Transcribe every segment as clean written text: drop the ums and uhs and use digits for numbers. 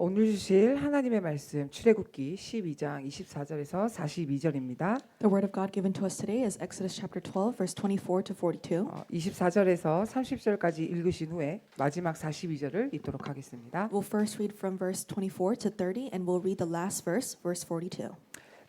오늘 주실 하나님의 말씀 출애굽기 12장 24절에서 42절입니다. The word of God given to us today is Exodus chapter 12 verse 24 to 42. 24절에서 30절까지 읽으신 후에 마지막 42절을 읽도록 하겠습니다. We'll first read from verse 24 to 30 and we'll read the last verse, verse 42.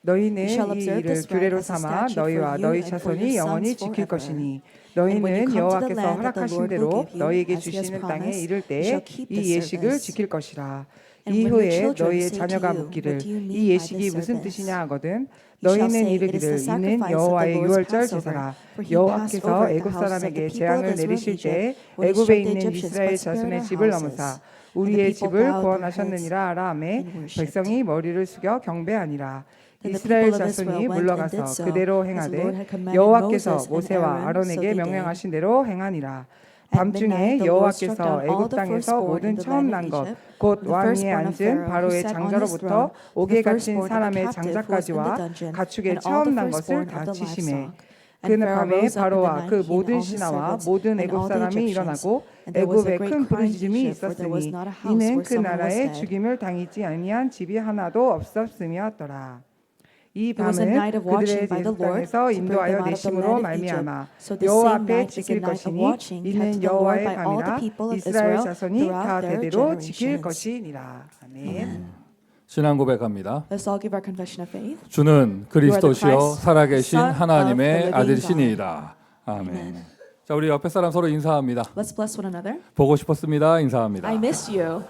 너희는 이 일을 규례로 삼아 너희와 너희 자손이 영원히 지킬 것이니 너희는 여호와께서 허락하신 대로 너희에게 주시는 땅에 이를 때 이 예식을 지킬 것이라. 이후에 너희의 자녀가 묻기를 이 예식이 무슨 뜻이냐 하거든 너희는 이르기를 이는 여호와의 유월절 제사라. 여호와께서 애굽 사람에게 재앙을 내리실 때 애굽에 있는 이스라엘 자손의 집을 넘으사 우리의 집을 구원하셨느니라 하라 하매 백성이 머리를 숙여 경배하니라. 이스라엘 자손이 물러가서 그대로 행하되 여호와께서 모세와 아론에게 명령하신 대로 행하니라. 밤중에 여호와께서 애굽 땅에서 모든 처음 난 것 곧 왕위에 앉은 바로의 장자로부터 옥에 갇힌 사람의 장자까지와 가축의 처음 난 것을 다 치심해 그날 밤에 바로와 그 모든 신하와 모든 애굽 사람이 일어나고 애굽에 큰 부르짖음이 있었으니 이는 그 나라에 죽임을 당하지 아니한 집이 하나도 없었음이었더라. 이 밤은 그들의 땅에서 인도하여 내심으로 말미암아 여호와 앞에 지킬 것이니 이는 여호와의 밤이라 이스라엘 자손이 다 대대로 지킬 것이니라. 아멘. 신앙 고백합니다. Let's all give our confession of faith. 주는 그리스도시요 Christ, 살아계신 Son of the 하나님의 living 아들이시니이다. 아멘. 자, 우리 옆에 사람 서로 인사합니다. Let's bless one another. 보고 싶었습니다. 인사합니다. I miss you.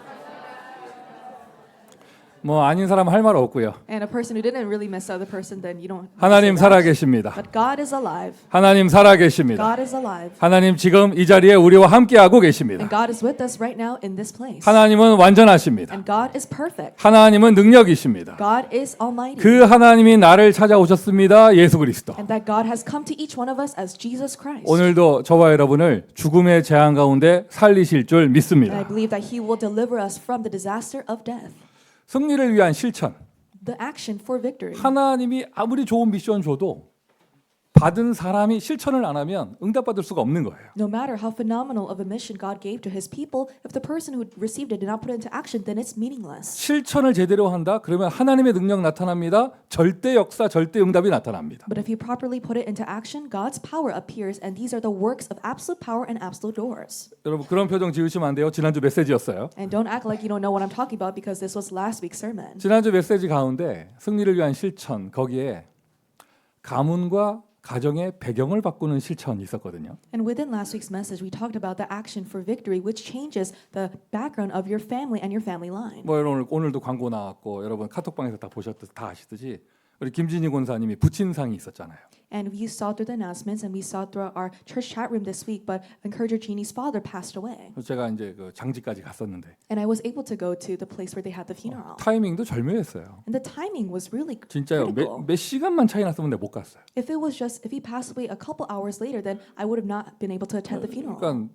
뭐 아닌 사람 할 말 없고요. And a person who didn't really miss the other person, then you don't. 하나님 살아계십니다. But God is alive. 하나님 살아계십니다. God is alive. 하나님 지금 이 자리에 우리와 함께하고 계십니다. And God is with us right now in this place. 하나님은 완전하십니다. And God is perfect. 하나님은 능력이십니다. God is almighty. 그 하나님이 나를 찾아오셨습니다. 예수 그리스도. And that God has come to each one of us as Jesus Christ. 오늘도 저와 여러분을 죽음의 재앙 가운데 살리실 줄 And I 믿습니다. believe that He will deliver us from the disaster of death. 승리를 위한 실천. The action for victory. 하나님이 아무리 좋은 미션 줘도 받은 사람이 실천을 안 하면 응답받을 수가 없는 거예요. No matter how phenomenal of a mission God gave to His people, if the person who received it did not put it into action, then it's meaningless. 실천을 제대로 한다? 그러면 하나님의 능력 나타납니다. 절대 역사, 절대 응답이 나타납니다. But if you properly put it into action, God's power appears, and these are the works of absolute power and absolute doors. 여러분 그런 표정 지으시면 안 돼요. 지난주 메시지였어요. And don't act like you don't know what I'm talking about because this was last week's sermon. 지난주 메시지 가운데 승리를 위한 실천 거기에 가문과 가정의 배경을 바꾸는 실천이 있었거든요. And within last week's message, we talked about the action for victory, which changes the background of your family and your family line. 뭐 여러분 오늘도 광고 나왔고 여러분 카톡방에서 다 보셨듯이 다 아시듯이 우리 김진희 권사님이 부친상이 있었잖아요. And we saw through the announcements, and we saw through our church chat room this week. But Encourager Jeannie's father passed away, 그래서 제가 이제 그 장지까지 갔었는데 and I was able to go to the place where they had the funeral. 타이밍도 절묘했어요. And the timing was really 진짜요. critical. 몇 시간만 차이 났으면 내가 못 갔어요. If he passed away a couple hours later, then I would have not been able to attend the funeral. 그러니까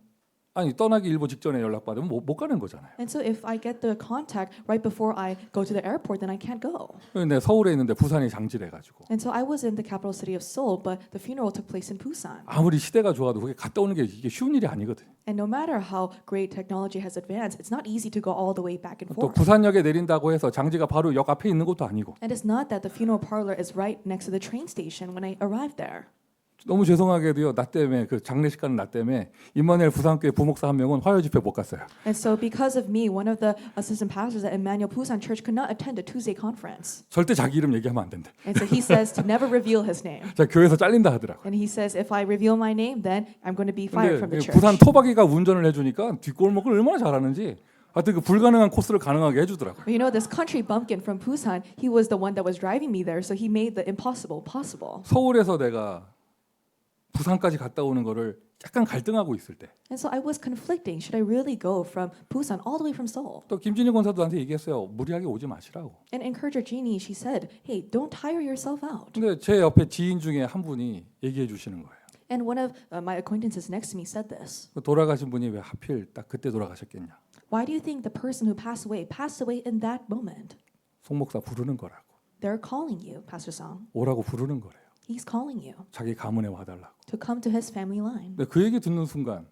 아니 떠나기 일보 직전에 연락 받으면 못 가는 거잖아요. And so if I get the contact right before I go to the airport, then I can't go. 근데 서울에 있는데 부산이 장지래 가지고 And so I was in the capital city of Seoul, but the funeral took place in Busan. 아무리 시대가 좋아도 그게 갔다 오는 게 이게 쉬운 일이 아니거든. And no matter how great technology has advanced, it's not easy to go all the way back and 또 forth. 부산역에 내린다고 해서 장지가 바로 역 앞에 있는 것도 아니고 And it's not that the funeral parlor is right next to the train station when I arrived there. 너무 죄송하게도요. 나 때문에 그 장례식 가는 나 때문에 임마누엘 부산교회 부목사 한 명은 화요 집회 못 갔어요. And so because of me, one of the assistant pastors at Emmanuel Busan Church could not attend a Tuesday conference. 절대 자기 이름 얘기하면 안 된대. And so he says to never reveal his name. 자 교회에서 잘린다 하더라고. And he says if I reveal my name, then I'm going to be fired from the 근데 church. 부산 토박이가 운전을 해주니까 뒷골목을 얼마나 잘하는지 하여튼 그 불가능한 코스를 가능하게 해주더라고요. But you know, this country bumpkin from Busan, he was the one that was driving me there, so he made the impossible possible. 서울에서 내가 부산까지 갔다 오는 거를 약간 갈등하고 있을 때 또 And so I was conflicting. Should I really go from Busan all the way from Seoul? 김진희 권사도 나한테 얘기했어요. 무리하게 오지 마시라고. And Encourager Jeannie, she said, hey, don't tire yourself out. 근데 제 옆에 지인 중에 한 분이 얘기해 주시는 거예요. And one of my acquaintances next to me said this. 돌아가신 분이 왜 하필 딱 그때 돌아가셨겠냐. Why do you think the person who passed away in that moment? 송 목사 부르는 거라고. They're calling you, Pastor Song. 오라고 부르는 거래요. He's calling you 자기 가문에 와달라고. to come to his family line. 근데 그 얘기 듣는 순간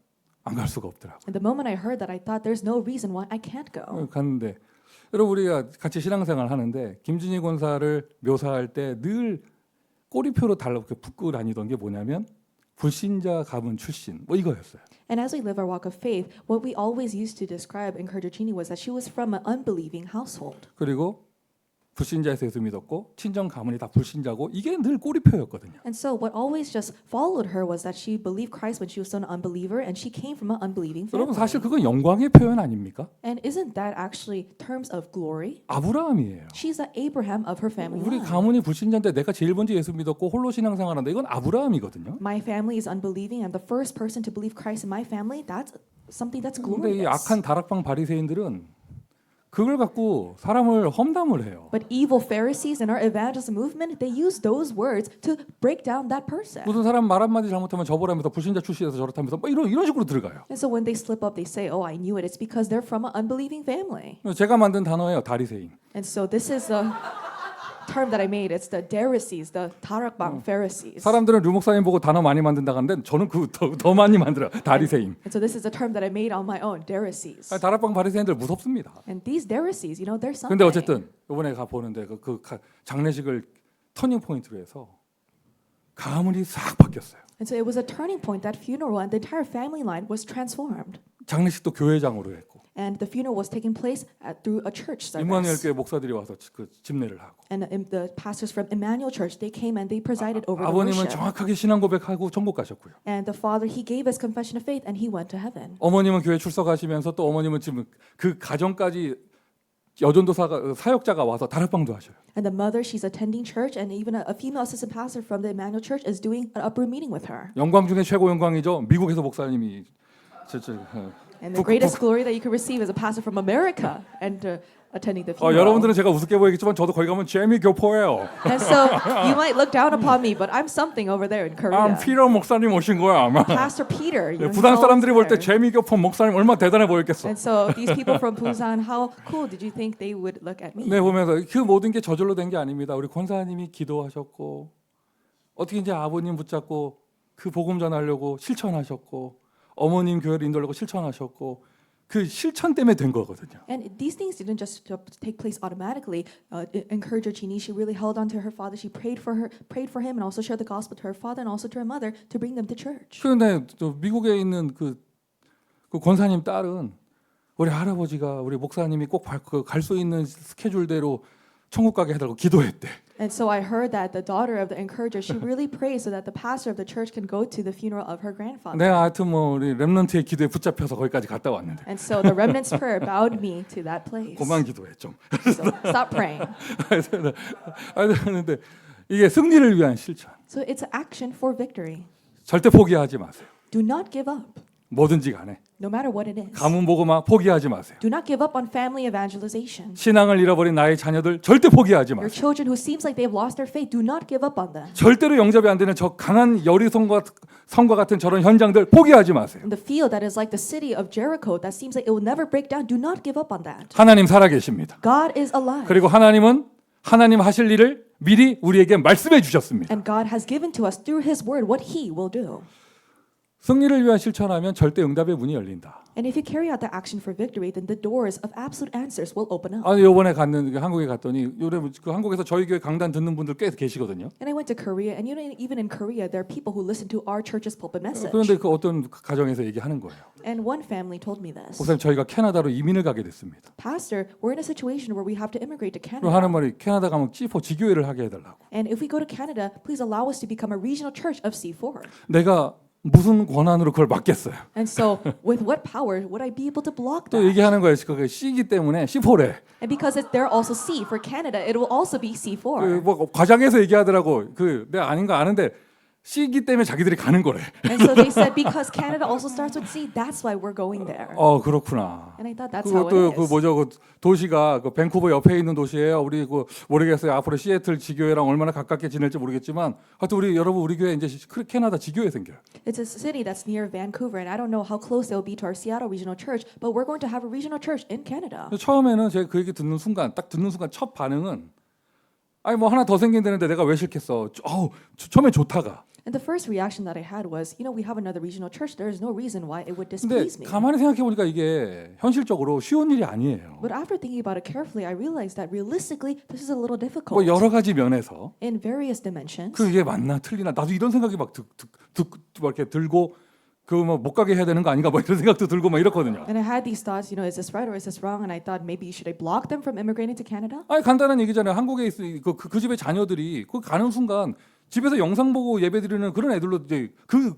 안 갈 수가 없더라고. And the moment I heard that, I thought there's no reason why I can't go. 갔는데 여러분 우리가 같이 신앙생활 하는데 김준희 권사를 묘사할 때 늘 꼬리표로 달라붙게 붙고 다니던 게 뭐냐면 불신자 가문 출신 뭐 이거였어요. And as we live our walk of faith, what we always used to describe in Jeannie was that she was from an unbelieving household. 그리고 불신자에서 예수 믿었고 친정 가문이 다 불신자고 이게 늘 꼬리표였거든요. And so what always just followed her was that she believed Christ when she was still an unbeliever, and she came from an unbelieving 여러분 family. 사실 그건 영광의 표현 아닙니까? And isn't that actually terms of glory? 아브라함이에요. She's the Abraham of her family 우리 line. 가문이 불신자인데 내가 제일 먼저 예수 믿었고 홀로 신앙생활하는데 이건 아브라함이거든요. My family is unbelieving, and the first person to believe Christ in my family, that's something that's 근데 이 glorious. 악한 다락방 바리새인들은 그걸 갖고 사람을 험담을 해요. But evil Pharisees in our evangelism movement, they use those words to break down that person. 무슨 사람 말 한마디 잘못하면 저보라면서 불신자 출신에서 저렇다면서 뭐 이런 식으로 들어가요. And so when they slip up, they say, "Oh, I knew it. It's because they're from an unbelieving family." 제가 만든 단어예요. 다리새인. And so this is the term that I made. It's the Pharisees, the Tarakbang Pharisees. 사람들은 류 목사님 보고 단어 많이 만든다고 하는데 저는 그 더 많이 만들어요. 다리새인. And so this is a term that I made on my own, Pharisees. 다락방 바리새인들 무섭습니다. And these Pharisees, you know, they're something. 근데 어쨌든 이번에 가 보는데 장례식을 터닝 포인트로 해서 가문이 싹 바뀌었어요. And so it was a turning point. That funeral and the entire family line was transformed. 장례식도 교회장으로 했고 And the funeral was taking place through a church 임마누엘 service. 교회 목사들이 와서 그 집례를 하고 And the pastors from Emmanuel Church, they came and they presided over the 아버님은 worship. 정확하게 신앙 고백하고 천국 가셨고요. And the father, he gave his confession of faith and he went to heaven. 어머님은 교회 출석하시면서 또 어머님은 지금 그 가정까지 여전도사가 사역자가 와서 다락방도 하셔요. And the mother, she's attending church, and even a female assistant pastor from the Emmanuel Church is doing an upper meeting with her. 영광 중에 최고 영광이죠. 미국에서 목사님이 And the greatest glory that you can receive is a pastor from America and attending the funeral. 여러분들은 제가 우습게 보이겠지만 저도 거기 가면 재미 교포예요. And so you might look down upon me, but I'm something over there in Korea. 피터 목사님 오신 거야 아마. Pastor Peter. You know, he's 부산 사람들이 볼 때 always there. 재미 교포 목사님 얼마나 대단해 보였겠어. And so these people from Busan, how cool did you think they would look at me? 네 보면서 그 모든 게 저절로 된 게 아닙니다. 우리 권사님이 기도하셨고 어떻게 이제 아버님 붙잡고 그 복음 전하려고 실천하셨고 어머님 교회를 인도하려고 실천하셨고 그 실천 때문에 된 거거든요. And these things didn't just take place automatically. Encourager Jeannie, she really held on to her father. She prayed for him, and also shared the gospel to her father and also to her mother to bring them to church. 그런데 또 미국에 있는 그 권사님 딸은 우리 할아버지가 우리 목사님이 꼭 갈 수 있는 스케줄대로 천국 가게 해달라고 기도했대. And so I heard that the daughter of the encourager, she really prayed so that the pastor of the church can go to the funeral of her grandfather. 네, 하여튼 뭐 우리 렘넌트의 기도에 붙잡혀서 거기까지 갔다 왔는데 And so the remnant's prayer bowed me to that place. 그만 기도해 좀. So stop praying. 그런데 이게 승리를 위한 실천. So it's an action for victory. 절대 포기하지 마세요. Do not give up, 뭐든지 간에 no matter what it is. 가문 복음화 포기하지 마세요. Do not give up on family evangelization. 신앙을 잃어버린 나의 자녀들 절대 포기하지 Your 마세요. children who seems like they have lost their faith, do not give up on them. 절대로 영접이 안 되는 저 강한 여리성과 성과 같은 저런 현장들 포기하지 마세요. In the field that is like the city of Jericho, that seems like it will never break down, do not give up on that. 하나님 살아계십니다. God is alive. 그리고 하나님은 하나님 하실 일을 미리 우리에게 말씀해 주셨습니다. And God has given to us through His word what He will do. 승리를 위한 실천하면 절대 응답의 문이 열린다. And if you carry out the action for victory, then the doors of absolute answers will open up. 아니 이번에 한국에 갔더니 요래 그 한국에서 저희 교회 강단 듣는 분들 꽤 계시거든요. And I went to Korea, and you know, even in Korea, there are people who listen to our church's pulpit message. 그런데 그 어떤 가정에서 얘기하는 거예요. And one family told me this. 목사님 저희가 캐나다로 이민을 가게 됐습니다. Pastor, we're in a situation where we have to immigrate to 그럼 하는 Canada. 말이 캐나다 가면 C4 지교회를 하게 해달라고. And if we go to Canada, please allow us to become a regional church of C4. 내가 무슨 권한으로 그걸 막겠어요. And so, with what power would I be able to block 또 that? 얘기하는 거예요. 그게 C이기 때문에 C4래. And because they're also C for Canada, it will also be C4. 그뭐 과장해서 얘기하더라고. 그 내가 아닌 거 아는데 C이기 때문에 자기들이 가는 거래. And so they said because Canada also starts with C, that's why we're going there. 그렇구나. And I thought that's how 그것도 it 그 is. 뭐죠? 그 도시가 그 밴쿠버 옆에 있는 도시예요. 우리 그 모르겠어요. 앞으로 시애틀 지교회랑 얼마나 가깝게 지낼지 모르겠지만, 하여튼 우리 교회 이제 캐나다 지교회 생겨요. It's a city that's near Vancouver, and I don't know how close they'll be to our Seattle Regional Church, but we're going to have a regional church in Canada. 처음에는 제가 그 얘기 듣는 순간 첫 반응은 아니 뭐 하나 더 생긴다는데 내가 왜 싫겠어? 처음에 좋다가. And the first reaction that I had was, we have another regional church. There is no reason why it would 근데 displease me. 가만히 생각해 보니까 이게 현실적으로 쉬운 일이 아니에요. But after thinking about it carefully, I realized that realistically, this is a little difficult. 뭐 여러 가지 면에서 In various dimensions. 그 이게 맞나 틀리나 나도 이런 생각이 막 이렇게 들고 그 뭐 못 가게 해야 되는 거 아닌가 뭐 이런 생각도 들고 막 이렇거든요. And I had these thoughts, is this right or is this wrong? And I thought maybe should I block them from immigrating to Canada? 아니 간단한 얘기잖아요. 한국에 있을 그 집의 자녀들이 그 가는 순간 집에서 영상 보고 예배드리는 그런 애들로 이제 그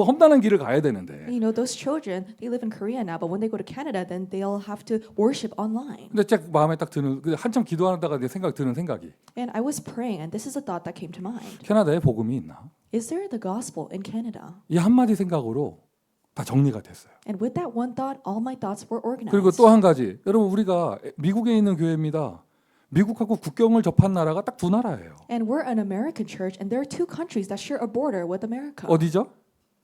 험난한 길을 가야 되는데. Those children, they live in Korea now, but when they go to Canada, then they'll have to worship online. 근데 제 마음에 딱 드는 한참 기도하다가 드는 생각이. And I was praying, and this is a thought that came to mind. 캐나다에 복음이 있나? Is there the gospel in Canada? 이 한마디 생각으로 다 정리가 됐어요. And with that one thought, all my thoughts were organized. 그리고 또 한 가지, 여러분 우리가 미국에 있는 교회입니다. 미국하고 국경을 접한 나라가 딱 두 나라예요. And we're an American church, and there are two countries that share a border with America. 어디죠?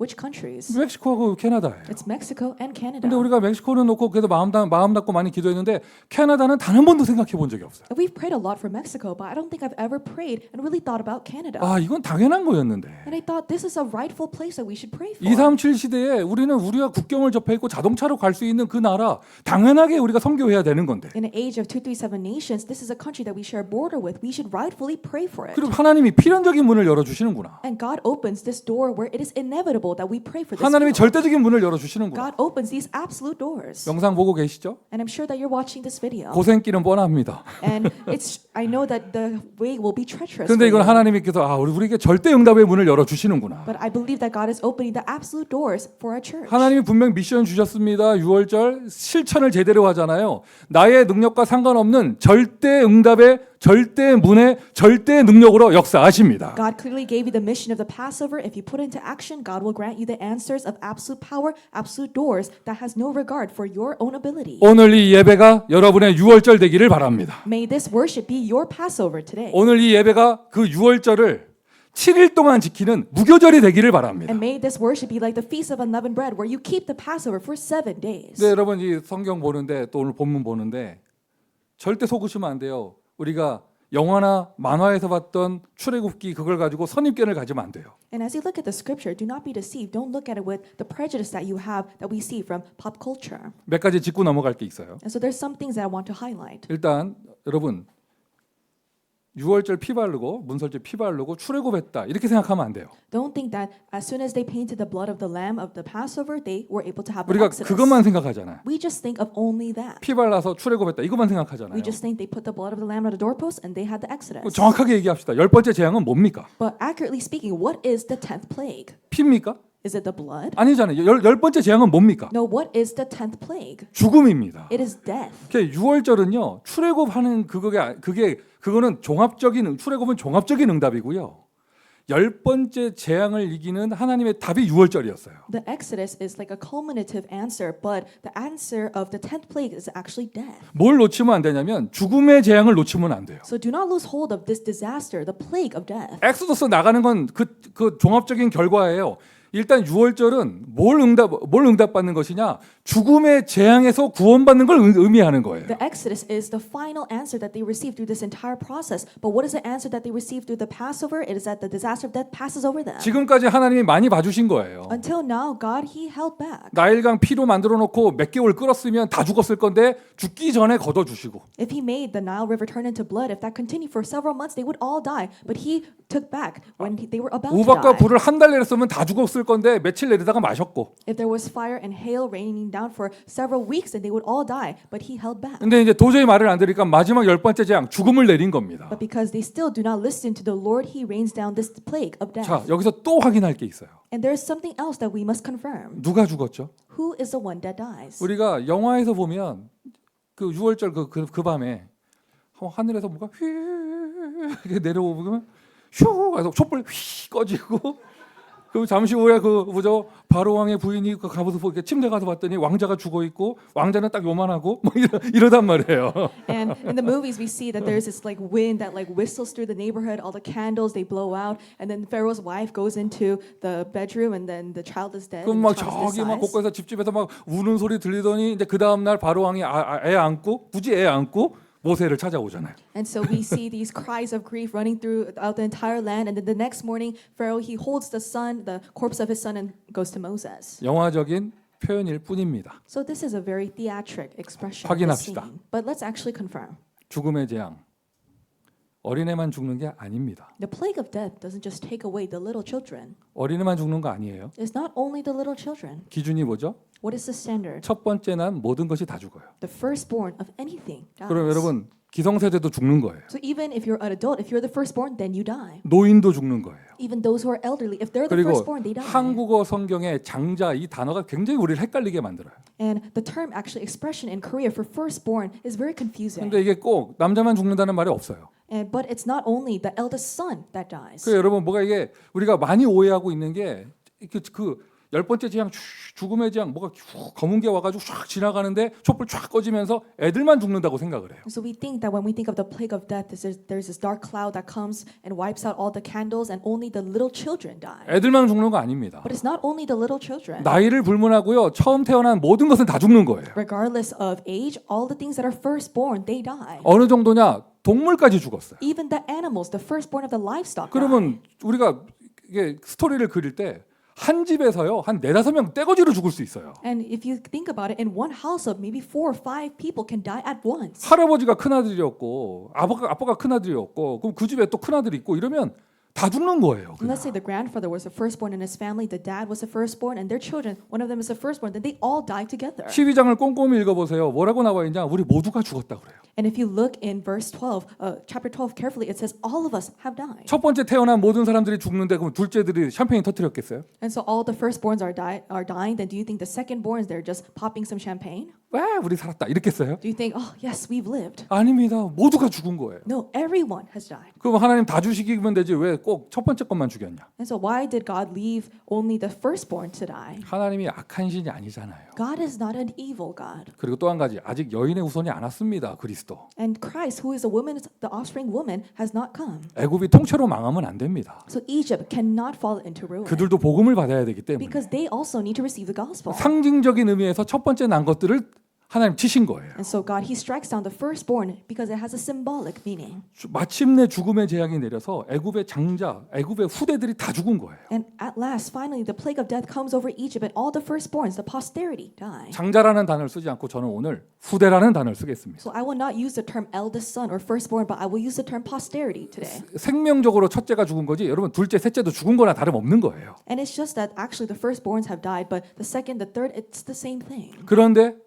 Which countries? 멕시코하고 캐나다예요. It's Mexico and Canada. 근데 우리가 멕시코는 놓고 그래도 마음 닫고 많이 기도했는데 캐나다는 단 한 번도 생각해 본 적이 없어요. We've prayed a lot for Mexico, but I don't think I've ever prayed and really thought about Canada. 아, 이건 당연한 거였는데. And I thought this is a rightful place that we should pray for. 237 시대에 우리가 국경을 접해 있고 자동차로 갈 수 있는 그 나라 당연하게 우리가 선교해야 되는 건데. In an age of 237 nations, this is a country that we share a border with. We should rightfully pray for it. 그리고 하나님이 필연적인 문을 열어 주시는구나. And God opens this door where it is inevitable that we pray for this. 하나님이 절대적인 문을 열어 주시는구나. God opens these absolute doors. 영상 보고 계시죠? And I'm sure that you're watching this video. 고생길은 뻔합니다. And I know that the way will be treacherous. 근데 이건 하나님께서 우리에게 절대 응답의 문을 열어 주시는구나. But I believe that God is opening the absolute doors for our church. 하나님이 분명 미션 주셨습니다. 6월절 실천을 제대로 하잖아요. 나의 능력과 상관없는 절대 응답의 절대 문의 절대 능력으로 역사하십니다. God clearly gave you the mission of the Passover. If you put it into action, God will grant you the answers of absolute power, absolute doors that has no regard for your own ability. 오늘 이 예배가 여러분의 6월절 되기를 바랍니다. May this worship be your Passover today. 오늘 이 예배가 그 6월절을 7일 동안 지키는 무교절이 되기를 바랍니다. And may this worship be like the Feast of Unleavened Bread, where you keep the Passover for 7 days. 네, 여러분 이 성경 보는데 또 오늘 본문 보는데 절대 속으시면 안 돼요. 우리가 영화나 만화에서 봤던 출애굽기 그걸 가지고 선입견을 가지면 안 돼요. And as you look at the scripture, do not be deceived. Don't look at it with the prejudice that you have that we see from pop culture. 몇 가지 짚고 넘어갈 게 있어요. And so there's some things that I want to highlight. 일단 여러분 6월절 피 바르고 문설절 피 바르고 출애굽했다 이렇게 생각하면 안 돼요. Don't think that as soon as they painted the blood of the lamb of the Passover, they were able to have an 우리가 exodus. 그것만 생각하잖아요. We just think of only that. 피 발라서 출애굽했다 이것만 생각하잖아요. We just think they put the blood of the lamb on the doorpost and they had the exodus. 정확하게 얘기합시다. 열 번째 재앙은 뭡니까? But accurately speaking, what is the 10th plague? 피입니까? Is it the blood? 아니잖아요. 열 번째 재앙은 뭡니까? No, what is the 10th plague? 죽음입니다. It is death. 6월절은요 출애굽하는 그거는 출애굽은 종합적인 응답이고요. 열 번째 재앙을 이기는 하나님의 답이 6월절이었어요. The Exodus is like a culminative answer, but the answer of the 10th plague is actually death. 뭘 놓치면 안 되냐면 죽음의 재앙을 놓치면 안 돼요. So do not lose hold of this disaster, the plague of death. 엑소더스 나가는 건 그 종합적인 결과예요. 일단 6월절은 뭘 응답받는 것이냐? 죽음의 재앙에서 구원받는 걸 의미하는 거예요. The Exodus is the final answer that they received through this entire process. But what is the answer that they received through the Passover? It is that the disaster of death passes over them. 지금까지 하나님이 많이 봐주신 거예요. Until now, God, He held back. 나일강 피로 만들어 놓고 몇 개월 끓었으면 다 죽었을 건데 죽기 전에 걷어주시고. If He made the Nile River turn into blood, if that continued for several months, they would all die. But He took back when they were about to 우박과 die. 불을 한 달 내렸으면 다 죽었을 건데 며칠 내리다가 마셨고. If there was fire and hail raining down for several weeks, then they would all die. But He held back. 근데 이제 도저히 말을 안 들으니까 마지막 열 번째 재앙 죽음을 내린 겁니다. But because they still do not listen to the Lord, He rains down this plague of death. 자, 여기서 또 확인할 게 있어요. And there is something else that we must confirm. 누가 죽었죠? Who is the one that dies? 우리가 영화에서 보면 그 6월절 그 밤에 하늘에서 뭐가 휘 이렇게 내려오면 슈 가서 촛불 휘 꺼지고 그 잠시 후에 그 뭐죠 바로 왕의 부인이 그 가서 이렇게 침대 가서 봤더니 왕자가 죽어 있고 왕자는 딱 요만하고 뭐 이러단 말이에요. And in the movies, we see that there's this like wind that like whistles through the neighborhood. All the candles they blow out, and then Pharaoh's wife goes into the bedroom, and then the child is dead. 그럼 막 and the child is 저기 막 this size. 곳곳에서 집집에서 막 우는 소리 들리더니 이제 그 다음 날 바로 왕이 애 안고 굳이 애 안고 모세를 찾아오잖아요. And so we see these cries of grief running throughout the entire land. And then the next morning, Pharaoh, he holds the corpse of his son, and goes to Moses. 영화적인 표현일 뿐입니다. So this is a very theatric expression of this 확인합시다. scene. But let's actually confirm. 죽음의 재앙, 어린애만 죽는 게 아닙니다. The plague of death doesn't just take away the little children. 어린애만 죽는 거 아니에요. It's not only the little children. 기준이 뭐죠? What is the standard? 첫 번째 난 모든 것이 다 죽어요. The firstborn of anything dies. 그럼 여러분 기성세대도 죽는 거예요. So even if you're an adult, if you're the firstborn, then you die. 노인도 죽는 거예요. Even those who are elderly, if they're the 그리고 firstborn, they die. 한국어 성경의 장자 이 단어가 굉장히 우리를 헷갈리게 만들어요. And the term actually expression in Korea for firstborn is very confusing. 근데 이게 꼭 남자만 죽는다는 말이 없어요. But it's not only the eldest son that dies. 그 여러분 뭐가 이게 우리가 많이 오해하고 있는 게 그 열 번째 재앙 죽음의 재앙 뭐가 검은 게 와가지고 쫙 지나가는데 촛불 쫙 꺼지면서 애들만 죽는다고 생각을 해요. So we think that when we think of the plague of death, there's this dark cloud that comes and wipes out all the candles, and only the little children die. 애들만 죽는 거 아닙니다. But it's not only the little children. 나이를 불문하고요. 처음 태어난 모든 것은 다 죽는 거예요. Regardless of age, all the things that are firstborn, they die. 어느 정도냐? 동물까지 죽었어요. Even the animals, the firstborn of the livestock. 그러면 우리가 이게 스토리를 그릴 때 한 집에서요 한 4-5명 떼거지로 죽을 수 있어요. And if you think about it, in one house of maybe 4 or 5 people can die at once. 할아버지가 큰아들이었고 아빠가 큰아들이었고 그럼 그 집에 또 큰아들이 있고 이러면 다 죽는 거예요. And let's say the grandfather was the firstborn in his family, the dad was the firstborn, and their children, one of them is the firstborn, then they all die together. 12장을 꼼꼼히 읽어보세요. 뭐라고 나와 있냐? 우리 모두가 죽었다 그래요. And if you look in verse 12, chapter 12 carefully, it says all of us have died. 첫 번째 태어난 모든 사람들이 죽는데 그럼 둘째들이 샴페인 터뜨렸겠어요? And so all the firstborns are dying, then do you think the secondborns, they're just popping some champagne? 와, 우리 살았다 이랬겠어요? Do you think, oh, yes, we've lived? 아닙니다. 모두가 죽은 거예요. No, everyone has died. 그럼 하나님 다 주시기면 되지 왜 꼭 첫 번째 것만 죽였냐? And so why did God leave only the firstborn to die? 하나님이 악한 신이 아니잖아요. God is not an evil God. 그리고 또 한 가지 아직 여인의 후손이 안 왔습니다. 그리스도. And Christ, who is a woman, the offspring woman, has not come. 애굽이 통째로 망하면 안 됩니다. So Egypt cannot fall into ruin. 그들도 복음을 받아야 되기 때문에 Because they also need to receive the gospel. 상징적인 의미에서 첫 번째 난 것들을 하나님 치신 거예요. And so God, He strikes down the firstborn because it has a symbolic meaning. 마침내 죽음의 재앙이 내려서 애굽의 장자, 애굽의 후대들이 다 죽은 거예요. And at last, finally, the plague of death comes over Egypt, and all the firstborns, the posterity, die. 장자라는 단어를 쓰지 않고 저는 오늘 후대라는 단어를 쓰겠습니다. So I will not use the term eldest son or firstborn, but I will use the term posterity today. 생명적으로 첫째가 죽은 거지 여러분 둘째, 셋째도 죽은 거나 다름없는 거예요. And it's just that actually the firstborns have died, but the second, the third, it's the same thing. 그런데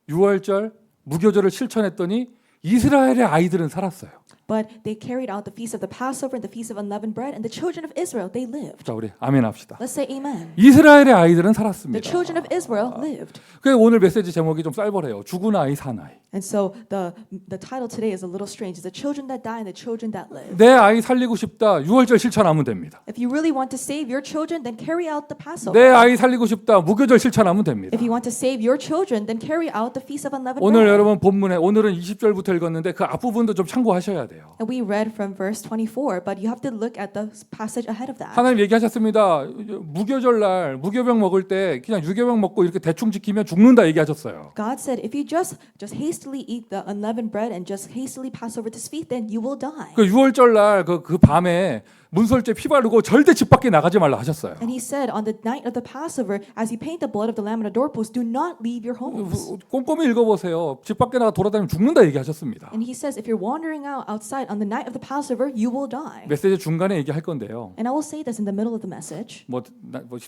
6월절 무교절을 실천했더니 이스라엘의 아이들은 살았어요. But they carried out the feast of the Passover and the feast of unleavened bread, and the children of Israel, they lived. 자, 우리 아멘 합시다. Let's say amen. 이스라엘의 아이들은 The 살았습니다. children of Israel lived. 그 오늘 메시지 제목이 좀 쌀벌해요. 죽은 아이, 산 아이. And so the title today is a little strange. It's the children that die and the children that live. 내 아이 살리고 싶다. 6월절 실천하면 됩니다. If you really want to save your children, then carry out the Passover. 내 아이 살리고 싶다. 무교절 실천하면 됩니다. If you want to save your children, then carry out the feast of unleavened 오늘 bread. 여러분 본문에 오늘은 20절부터 읽었는데 그 앞부분도 좀 참고하셔야 돼요. And we read from verse 24, but you have to look at the passage ahead of that. 하나님 얘기하셨습니다. 무교절 날 무교병 먹을 때 그냥 유교병 먹고 이렇게 대충 지키면 죽는다 얘기하셨어요. God said, if you just hastily eat the unleavened bread and just hastily pass over this feast, then you will die. 그 6월절 날 그 밤에 문설제 피 바르고 절대 집 밖에 나가지 말라 하셨어요. And he said, on the night of the Passover, as you paint the blood of the lamb on the doorpost, do not leave your homes. 꼼꼼히 읽어보세요. 집 밖에 나가 돌아다니면 죽는다 얘기하셨습니다. And he says, if you're wandering outside on the night of the Passover, you will die. 메시지 중간에 얘기할 건데요. And I will say this in the middle of the message. 뭐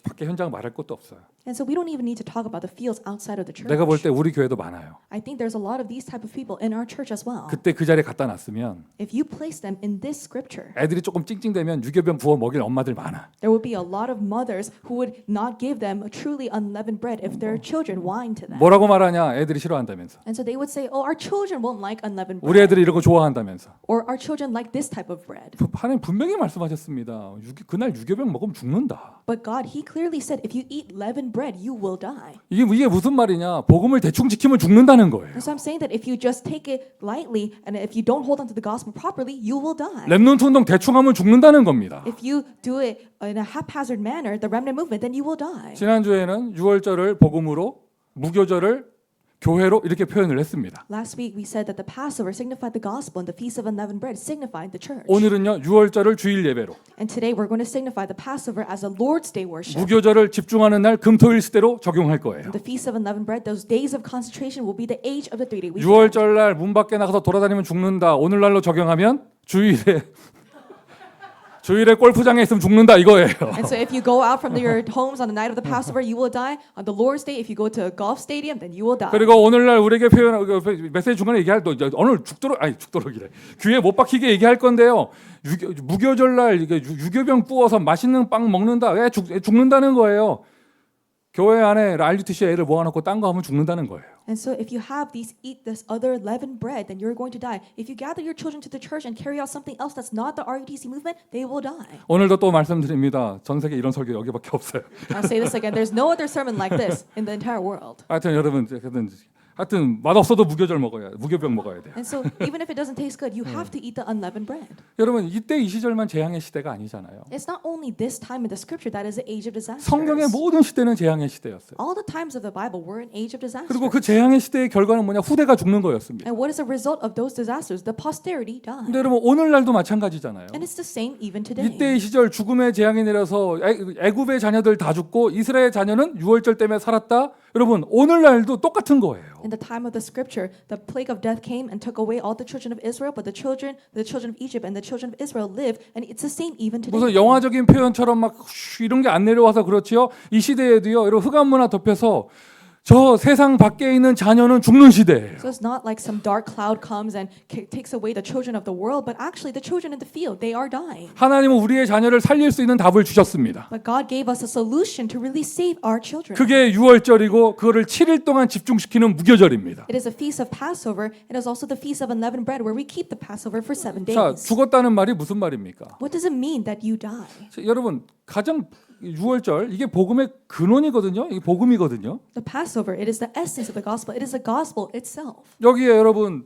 밖에 현장 말할 것도 없어요. And so we don't even need to talk about the fields outside of the church. 내가 볼 때 우리 교회도 많아요. I think there's a lot of these type of people in our church as well. 그때 그 자리에 갖다 놨으면 If you place them in this scripture, 애들이 조금 찡찡대면 유교병 부어 먹일 엄마들 많아. there would be a lot of mothers who would not give them a truly unleavened bread if their children whine to them. 뭐라고 말하냐? 애들이 싫어한다면서. And so they would say, oh, our children won't like unleavened 우리 bread. 애들이 이런 거 좋아한다면서. Or our children like this type of bread. 하나님 분명히 말씀하셨습니다. 그날 유교병 먹으면 죽는다. But God, He clearly said, if you eat leavened bread, you will die. 이게 무슨 말이냐? 복음을 대충 지키면 죽는다는 거예요. And so I'm saying that if you just take it lightly and if you don't hold on to the gospel properly, you will die. 렘넌트 운동 대충 하면 죽는다는 겁니다. If you do it in a haphazard manner, the remnant movement, then you will die. 지난주에는 6월절을 복음으로 무교절을 교회로 이렇게 표현을 했습니다. Last week we said that the Passover signified the gospel and the Feast of Unleavened Bread signified the church. 오늘은요 유월절을 주일 예배로, And today we're going to signify the Passover as a Lord's Day worship. 무교절을 집중하는 날 금토일 시대로 적용할 거예요. The Feast of Unleavened Bread, those days of concentration will be the age of the 3-day weekend. 유월절 날 문 밖에 나가서 돌아다니면 죽는다. 오늘날로 적용하면 주일에 골프장에 있으면 죽는다 이거예요. And so if you go out from your homes on the night of the Passover, you will die. On the Lord's Day, if you go to a golf stadium, then you will die. 그리고 오늘날 우리에게 메시지 중간에 얘기할 또 오늘 죽도록이래. 귀에 못 박히게 얘기할 건데요. 무교절 날 유교병 부어서 맛있는 빵 먹는다. 애 죽는다는 거예요. 교회 안에 RUTC 애를 모아놓고 딴 거 하면 죽는다는 거예요. And so if you have eat this other leavened bread, then you're going to die. If you gather your children to the church and carry out something else that's not the RUTC movement, they will die. 오늘도 또 말씀드립니다. 전 세계 이런 설교 여기밖에 없어요. I'll say this again. There's no other sermon like this in the entire world. 하여튼 여러분 하여튼 맛없어도 무교병 먹어야 돼요. And so even if it doesn't taste good, you have to eat the unleavened bread. 여러분 이때 이 시절만 재앙의 시대가 아니잖아요. It's not only this time in the scripture that is the age of disasters. 성경의 모든 시대는 재앙의 시대였어요. All the times of the Bible were an age of disasters. 그리고 그 재앙의 시대의 결과는 뭐냐? 후대가 죽는 거였습니다. And what is the result of those disasters? The posterity died. 근데 여러분 오늘날도 마찬가지잖아요. And it's the same even today. 이때의 시절 죽음의 재앙이 내려서 애굽의 자녀들 다 죽고 이스라엘 자녀는 유월절 때문에 살았다. 여러분 오늘날도 똑같은 거예요. In the time of the scripture, the plague of death came and took away all the children of Israel, but the children of Egypt and the children of Israel live, and it's the same even today. 무슨 영화적인 표현처럼 막 이런 게 안 내려와서 그렇지요. 이 시대에도요. 여러분 흑암 문화 덮여서 저 세상 밖에 있는 자녀는 죽는 시대예요. So it's not like some dark cloud comes and takes away the children of the world, but actually the children in the field, they are dying. 하나님은 우리의 자녀를 살릴 수 있는 답을 주셨습니다. But God gave us a solution to really save our children. 그게 유월절이고 그거를 7일 동안 집중시키는 무교절입니다. It is a feast of Passover. It is also the feast of unleavened bread, where we keep the Passover for 7 자, days. 죽었다는 말이 무슨 말입니까? What does it mean that you die? 자, 여러분 가장 유월절 이게 복음의 근원이거든요. 이게 복음이거든요. The Passover, it is the essence of the gospel. It is the gospel itself. 여기에 여러분의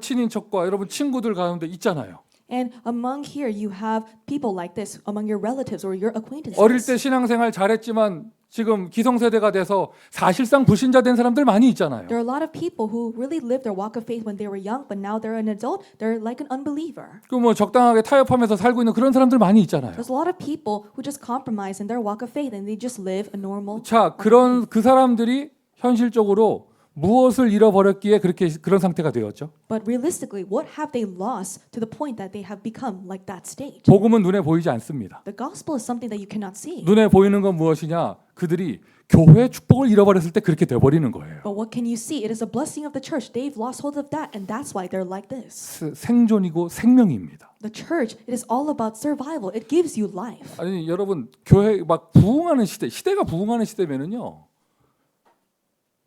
친인척과 여러분 친구들 가운데 있잖아요. And among here, you have people like this among your relatives or your acquaintances. 어릴 때 신앙생활 잘했지만 지금 기성세대가 돼서 사실상 불신자 된 사람들 많이 있잖아요. There are a lot of people who really lived their walk of faith when they were young, but now they're an adult. They're like an unbeliever. 그 뭐 적당하게 타협하면서 살고 있는 그런 사람들 많이 있잖아요. There's a lot of people who just compromise in their walk of faith and they just live a normal. 자, 그 사람들이 현실적으로 무엇을 잃어버렸기에 그런 상태가 되었죠? But realistically, what have they lost to the point that they have become like that state? 복음은 눈에 보이지 않습니다. The gospel is something that you cannot see. 눈에 보이는 건 무엇이냐? 그들이 교회의 축복을 잃어버렸을 때 그렇게 돼버리는 거예요. But what can you see? It is a blessing of the church. They've lost hold of that, and that's why they're like this. 생존이고 생명입니다. The church, it is all about survival. It gives you life. 아니 여러분 교회 막 부흥하는 시대가 부흥하는 시대면은요.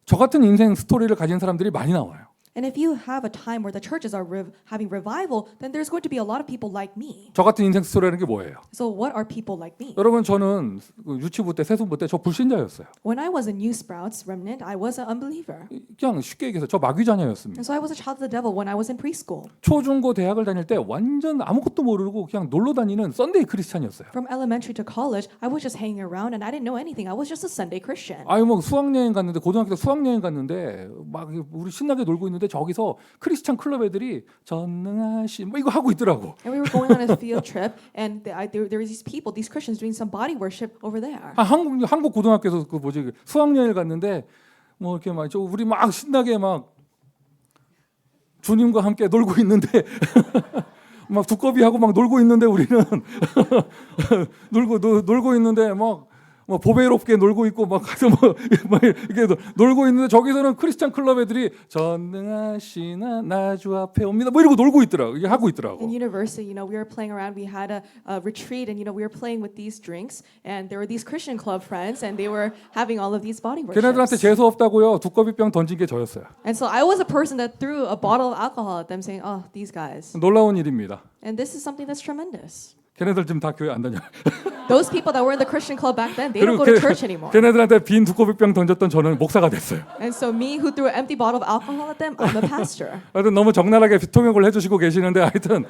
저 같은 인생 스토리를 가진 사람들이 많이 나와요. And if you have a time where the churches are having revival, then there's going to be a lot of people like me. 저 같은 인생 스토리라는 게 뭐예요? So what are people like me? 여러분 저는 유치부 때 세순부 때 저 불신자였어요. When I was in New Sprouts remnant, I was an unbeliever. 그냥 쉽게 얘기해서 저 마귀자녀였습니다. And so I was a child of the devil when I was in preschool. 초중고 대학을 다닐 때 완전 아무것도 모르고 그냥 놀러 다니는 썬데이 크리스찬이었어요. From elementary to college, I was just hanging around and I didn't know anything. I was just a Sunday Christian. 아유 뭐 수학여행 갔는데 고등학교 때 수학여행 갔는데 막 우리 신나게 놀고 있는데 저기서 크리스찬 클럽 애들이 전능하신 뭐 이거 하고 있더라고. And we were going on a field trip, and there were these people, these Christians, doing some body worship over there. 한국 고등학교에서 그 뭐지 수학여행을 갔는데 뭐 이렇게 막 우리 막 신나게 막 주님과 함께 놀고 있는데 막 두꺼비하고 막 놀고 있는데 우리는 놀고 있는데 막 보배롭게 놀고 있고 막 가서 막 이렇게 놀고 있는데 저기서는 크리스찬 클럽 애들이 전능하시나 나주 앞에 옵니다. 뭐 이러고 놀고 있더라고. 이게 하고 있더라고. In university, we were playing around. We had a retreat, and we were playing with these drinks, and there were these Christian club friends, and they were having all of these body 걔네들한테 worships. 재수 없다고요. 두꺼비병 던진 게 저였어요. And so I was a person that threw a bottle of alcohol at them, saying, "Oh, these guys." 놀라운 일입니다. And this is something that's tremendous. 걔네들 지금 다 교회 안 다녀. Those people that were in the Christian club back then, they don't go to church anymore. 걔네들한테 빈 두꺼비병 던졌던 저는 목사가 됐어요. And so me, who threw an empty bottle of alcohol at them, I'm a pastor. 하여튼 너무 적나라하게 통역을 해주시고 계시는데 하여튼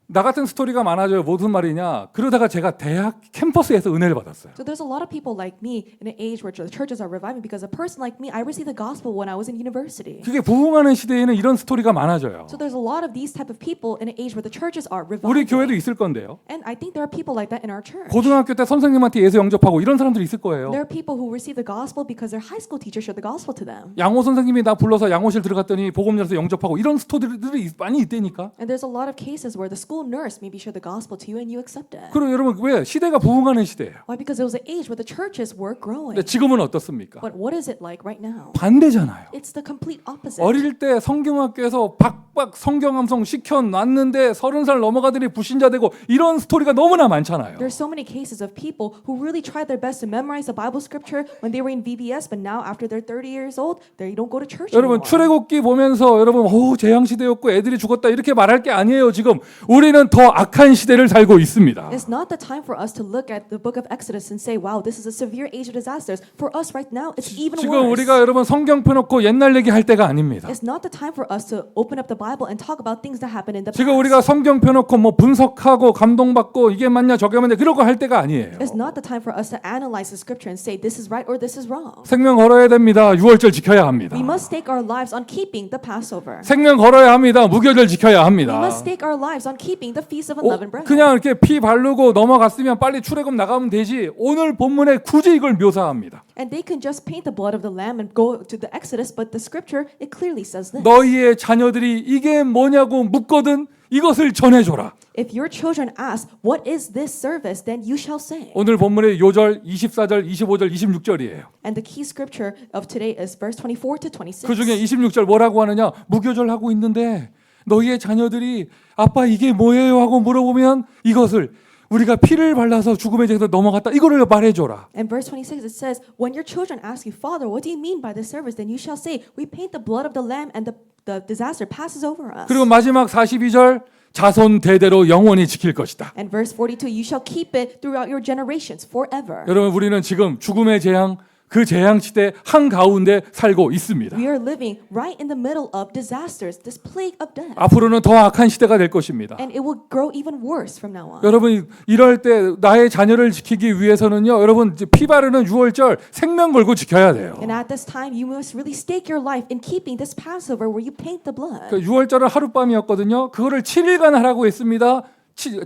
나 같은 스토리가 많아져요. 무슨 말이냐? 그러다가 제가 대학 캠퍼스에서 은혜를 받았어요. So there's a lot of people like me in an age where the churches are reviving because a person like me, I received the gospel when I was in university. 그게 부흥하는 시대에는 이런 스토리가 많아져요. So there's a lot of these type of people in an age where the churches are 우리 교회도 reviving. 있을 건데요. And I think there are people like that in our church. 고등학교 때 선생님한테 예수 영접하고 이런 사람들이 있을 거예요. There are people who receive the gospel because their high school teacher shared the gospel to them. 양호 선생님이 나 불러서 양호실 들어갔더니 복음 전해서 영접하고 이런 스토리들이 많이 있다니까. And there's a lot of cases where the school nurse maybe shared the gospel to you and you accept it. 그럼 여러분 왜 시대가 부흥하는 시대예요? Why? Because it was an age where the churches were growing. 근데 지금은 어떻습니까? But what is it like right now? 반대잖아요. It's the complete opposite. 어릴 때 성경학교에서 박박 성경 암송 시켜놨는데 30살 넘어가더니 불신자 되고 이런 스토리가 너무나 많잖아요. There's so many cases of people who really tried their best to memorize the Bible scripture when they were in VBS, but now after they're 30 years old, they don't go to church 여러분 anymore. 출애굽기 보면서 여러분 재앙 시대였고 애들이 죽었다 이렇게 말할 게 아니에요. 지금 우리는 더 악한 시대를 살고 있습니다. It's not the time for us to look at the book of Exodus and say, wow, this is a severe age of disasters. For us right now, it's even 지금 worse. 우리가 여러분 성경 펴놓고 옛날 얘기할 때가 아닙니다. It's not the time for us to open up the Bible and talk about things that happened in the 지금 past. 우리가 성경 펴놓고 뭐 분석하고 감동받고 이게 맞냐 저게 맞냐 그런 거 할 때가 아니에요. It's not the time for us to analyze the scripture and say this is right or this is wrong. 생명 걸어야 됩니다. 유월절 지켜야 합니다. We must stake our lives on keeping the Passover. 생명 걸어야 합니다. 무교절 지켜야 We 합니다. must stake our lives on keeping the Feast of Unleavened Bread. 그냥 이렇게 피 바르고 넘어갔으면 빨리 출애굽 나가면 되지. 오늘 본문에 굳이 이걸 묘사합니다. And they can just paint the blood of the lamb and go to the Exodus, but the scripture, it clearly says this. 너희의 자녀들이 이게 뭐냐고 묻거든 이것을 전해줘라. If your children ask, what is this service, then you shall say. 오늘 본문의 요절 24절, 25절, 26절이에요. And the key scripture of today is verse 24 to 26. 그 중에 26절 뭐라고 하느냐? 무교절 하고 있는데 너희의 자녀들이 아빠 이게 뭐예요? 하고 물어보면 이것을 우리가 피를 발라서 죽음의 쟁에서 넘어갔다. 이거를 말해줘라. And verse 26 it says, when your children ask you, Father, what do you mean by this service? Then you shall say, we paint the blood of the lamb and the disaster passes over us. 그리고 마지막 42절 자손 대대로 영원히 지킬 것이다. And verse 42, you shall keep it throughout your generations forever. 여러분 우리는 지금 죽음의 재앙 그 재앙 시대 한 가운데 살고 있습니다. We are living right in the middle of disasters, this plague of death. 앞으로는 더 악한 시대가 될 것입니다. And it will grow even worse from now on. 여러분 이럴 때 나의 자녀를 지키기 위해서는요. 여러분 피 바르는 유월절 생명 걸고 지켜야 돼요. And at this time, you must really stake your life in keeping this Passover where you paint the blood. 그 유월절은 하룻밤이었거든요. 그거를 7일간 하라고 했습니다.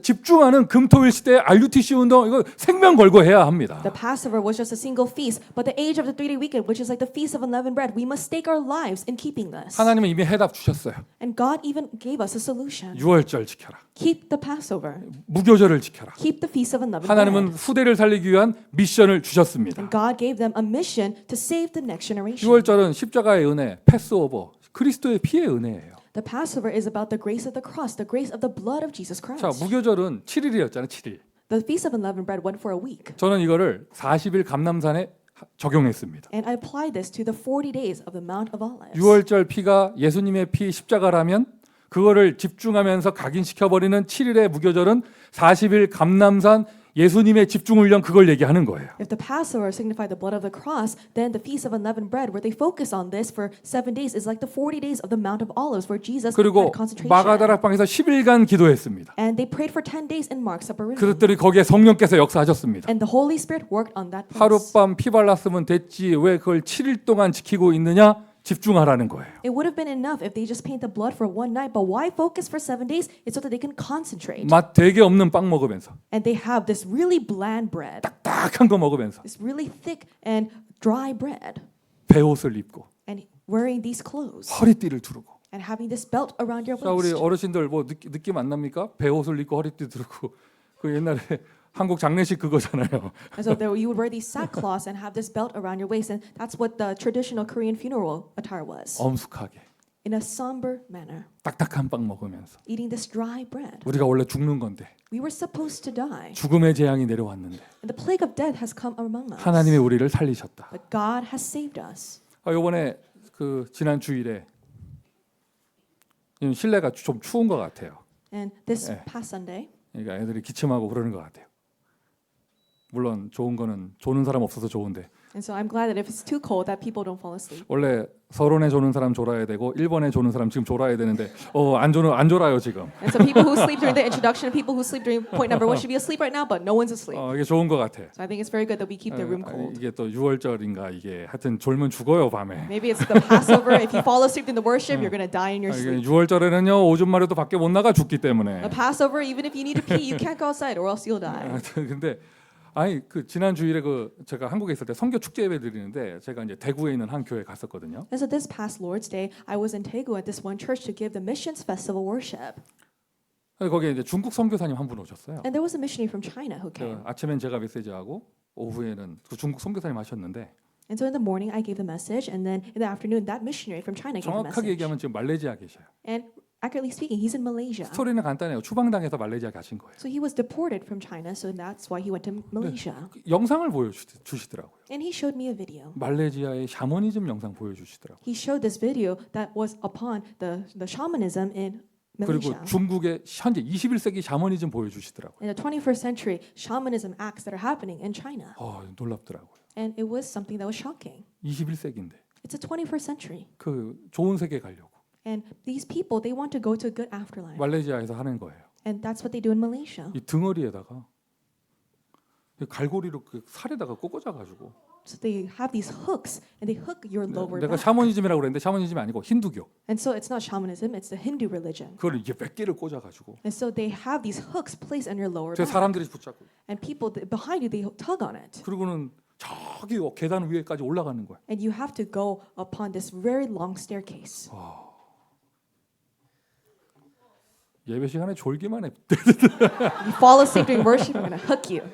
집중하는 금토일 시대 RUTC 운동 이거 생명 걸고 해야 합니다. The Passover was just a single feast, but the age of the 3-day weekend, which is like the Feast of Unleavened Bread, we must stake our lives in keeping this. 하나님은 이미 해답 주셨어요. And God even gave us a solution. 유월절 지켜라. Keep the Passover. 무교절을 지켜라. Keep the Feast of Unleavened 하나님은 Bread. 후대를 살리기 위한 미션을 주셨습니다. And God gave them a mission to save the next generation. 유월절은 십자가의 은혜, 패스오버, 그리스도의 피의 은혜예요. The Passover is about the grace of the cross, the grace of the blood of Jesus Christ. 자, 무교절은 7일이었잖아요. 7일. The Feast of Unleavened Bread went for a week. 저는 이거를 40일 감람산에 적용했습니다. And I applied this to the 40 days of the Mount of Olives. 유월절 피가 예수님의 피 십자가라면 그거를 집중하면서 각인시켜 버리는 7일의 무교절은 40일 감람산 예수님의 집중 훈련 그걸 얘기하는 거예요. If the Passover signified the blood of the cross, then the Feast of Unleavened Bread, where they focus on this for 7 days, is like the 40 days of the Mount of Olives, where Jesus 그리고 had concentration. 마가다락방에서 10일간 기도했습니다. And they prayed for 10 days in Mark's upper room. 그것들이 거기에 성령께서 역사하셨습니다. And the Holy Spirit worked on that place. 하룻밤 피 발랐으면 됐지 왜 그걸 7일 동안 지키고 있느냐? 집중하라는 거예요. It would have been enough if they just paint the blood for one night, but why focus for 7 days? It's so that they can concentrate. 맛 되게 없는 빵 먹으면서 And they have this really bland bread, 딱한 거 먹으면서 this really thick and dry bread, 배옷을 입고 and wearing these clothes, 허리띠를 두르고. and having this belt around your 자 우리 waist. 어르신들 뭐 느낌 안 납니까? 배옷을 입고 허리띠 두르고 그 옛날에 한국 장례식 그거잖아요. And so there, you would wear these sackcloths and have this belt around your waist, and that's what the traditional Korean funeral attire was. 엄숙하게 In a somber manner, 딱딱한 빵 먹으면서 eating this dry bread. 우리가 원래 죽는 건데 We were supposed to die, 죽음의 재앙이 내려왔는데 and the plague of death has come among us. 하나님이 우리를 살리셨다. But God has saved us. 이번에 그 지난 주일에 실내가 좀 추운 것 같아요. And this 예. past Sunday, 그러니까 애들이 기침하고 그러는 것 같아요. 물론 좋은 거는 조는 사람 없어서 좋은데 And so I'm glad that if it's too cold, that people don't fall asleep. 원래 서론에 조는 사람 졸아야 되고 1번에 조는 사람 지금 졸아야 되는데 안 졸아요 지금. And so people who sleep during the introduction and people who sleep during point number 1 should be asleep right now, but no one's asleep. 이게 좋은 것 같아. So I think it's very good that we keep the room cold. 이게 또 6월절인가 이게 하여튼 졸면 죽어요 밤에. Maybe it's the Passover. If you fall asleep in the worship, you're going to die in your 이게 sleep. 6월절에는요 오줌 마려도 밖에 못 나가 죽기 때문에. The Passover, even if you need to pee, you can't go outside or else you'll die. 근데 그 지난 주일에 제가 한국에 있을 때 선교 축제 예배 드리는데 제가 이제 대구에 있는 한 교회 갔었거든요. And so this past Lord's Day, I was in Daegu at this one church to give the missions festival worship. 거기에 이제 중국 선교사님 한 분 오셨어요. And there was a missionary from China who came. 아침엔 제가 메시지하고 오후에는 그 중국 선교사님 하셨는데 And so in the morning, I gave the message, and then in the afternoon, that missionary from China gave the 정확하게 message. 얘기하면 지금 말레이시아 계셔요. And accurately speaking, he's in Malaysia. 스토리는 간단해요. 추방당해서 말레이시아 가신 거예요. So he was deported from China, so that's why he went to Malaysia. 영상을 보여주시더라고요. And he showed me a video. 말레이시아의 샤머니즘 영상 보여주시더라고요. He showed this video that was upon the shamanism in 그리고 Malaysia. 중국의 현재 21세기 샤머니즘 보여주시더라고요. In the 21st century shamanism acts that are happening in China. 놀랍더라고요. And it was something that was shocking. 21세기인데 It's the 21st century. 그 좋은 세계 가려고 And these people, they want to go to a good afterlife. 말레이시아에서 하는 거예요. And that's what they do in Malaysia. 이 등어리에다가 갈고리로 그 살에다가 꽂아가지고 So they have these hooks, and they hook your lower 내가 back. 샤머니즘이라고 그랬는데 샤머니즘이 아니고 힌두교. And so it's not shamanism, it's the Hindu religion. 그걸 이게 몇 개를 꽂아가지고 And so they have these hooks placed on your lower 제 back. 사람들이 붙잡고 And people behind you, they tug on it. 그리고는 저기 계단 위에까지 올라가는 거야. And you have to go upon this very long staircase. 예배 시간에 졸기만 해. You fall asleep during worship, I'm going to hook you.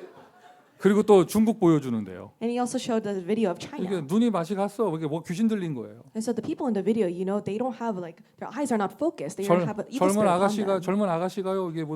그리고 또 중국 보여주는데요. And he also showed the video of 이게 China. 눈이 맛이 갔어. 이게 뭐 귀신 들린 거예요. And so the people in the video, you know, they don't have like their eyes are not focused. They don't have an evil 젊은 spirit upon them. 젊은 아가씨가요. 이게 뭐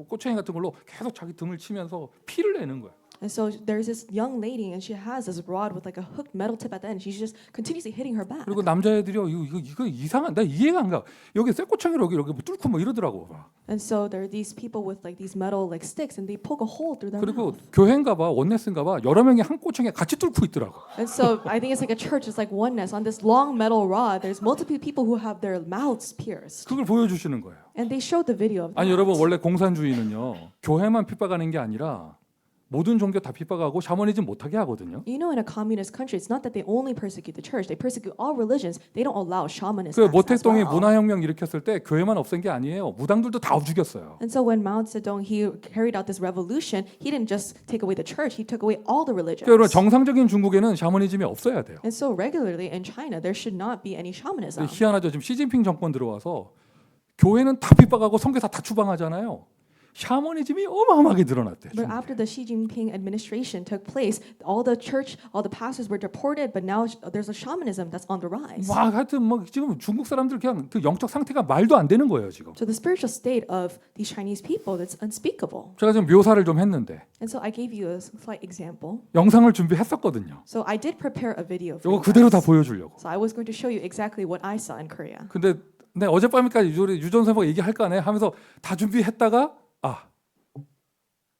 꼬챙이 같은 걸로 계속 자기 등을 치면서 피를 내는 거야. And so there's this young lady, and she has this rod with like a hooked metal tip at the end. She's just continuously hitting her back. 그리고 남자애들이요. 이거 이상한. 나 이해가 안 가. 여기 쇠꼬챙이로 여기 뭐 뚫고 뭐 이러더라고. And so there are these people with like these metal like sticks, and they poke a hole through their 그리고 mouth. 교회인가 봐. 원네스인가 봐. 여러 명이 한 꼬챙이에 같이 뚫고 있더라고. And so I think it's like a church. It's like oneness on this long metal rod. There's multiple people who have their mouths pierced, 그걸 보여주시는 거예요. and they showed the video of that. 아니 여러분 원래 공산주의는요. 교회만 핍박하는 게 아니라 모든 종교 다 핍박하고 샤머니즘 못하게 하거든요. You know, in a communist country, it's not that they only persecute the church; they persecute all religions. They don't allow shamanism. 그 as 모택동이 well. 문화혁명 일으켰을 때 교회만 없앤 게 아니에요. 무당들도 다 죽였어요. And so when Mao Zedong he carried out this revolution, he didn't just take away the church; he took away all the religions. 여러분 정상적인 중국에는 샤머니즘이 없어야 돼요. And so regularly in China, there should not be any shamanism. 희한하죠. 지금 시진핑 정권 들어와서 교회는 다 핍박하고 선교사 다 추방하잖아요. 샤머니즘이 어마어마하게 늘어났대. But after the Xi Jinping administration took place, all the church, all the pastors were deported. But now there's a shamanism that's on the rise. 막 하여튼 뭐 지금 중국 사람들 그냥 그 영적 상태가 말도 안 되는 거예요 지금. So the spiritual state of these Chinese people, that's unspeakable. 제가 지금 묘사를 좀 했는데 And so I gave you a slight example. 영상을 준비했었거든요. So I did prepare a video for 이거 you 그대로 다 guys. 보여주려고. So I was going to show you exactly what I saw in Korea. 근데 어젯밤까지 유전 선생가 얘기할까네 하면서 다 준비했다가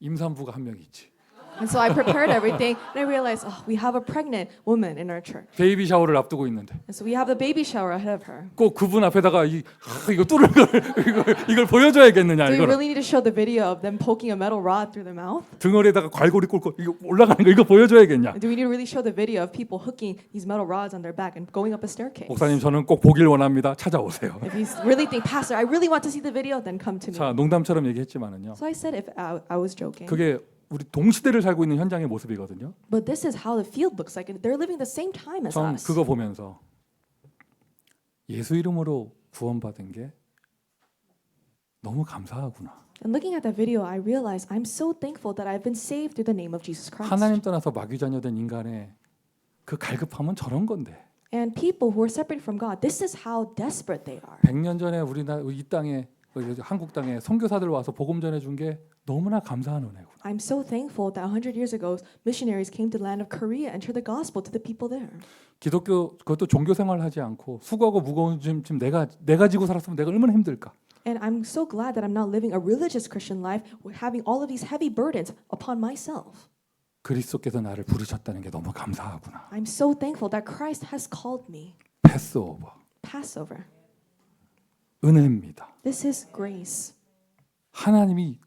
임산부가 한 명 있지. And so I prepared everything, and I realized, oh, we have a pregnant woman in our church. 베이비 샤워를 앞두고 있는데 And so we have the baby shower ahead of her. 꼭 그분 앞에다가 이거 뚫을 걸 이걸 보여줘야겠느냐 Do we 이거를 really need to show the video of them poking a metal rod through their mouth? 등어리에다가 갈고리 꿇고 이거 올라가는 거 이거 보여줘야겠냐. Do we need to really show the video of people hooking these metal rods on their back and going up a staircase? 목사님 저는 꼭 보길 원합니다. 찾아오세요. If you really think, Pastor, I really want to see the video, then come to me. 자 농담처럼 얘기했지만은요. So I said, if I was joking. 그게 우리 동시대를 살고 있는 현장의 모습이거든요. But this is how the field looks like. They're living the same time as 전 us. 그거 보면서 예수 이름으로 구원받은 게 너무 감사하구나. And looking at that video, I realized I'm so thankful that I've been saved through the name of Jesus Christ. 하나님 떠나서 마귀 자녀된 인간의 그 갈급함은 저런 건데. And people who are separated from God, this is how desperate they are. 100년 전에 이 땅에 한국 땅에 선교사들 와서 복음 전해 준 게 너무나 감사한 은혜구나. I'm so thankful that 100 years ago, missionaries came to the land of Korea and shared the gospel to the people there. 기독교 그것도 종교 생활하지 않고 수고하고 무거운 짐 내가 지고 살았으면 내가 얼마나 힘들까. And I'm so glad that I'm not living a religious Christian life, having all of these heavy burdens upon myself. 그리스도께서 나를 부르셨다는 게 너무 감사하구나. I'm so thankful that Christ has called me. 패스오버. Passover. 은혜입니다. This is grace. 하나님이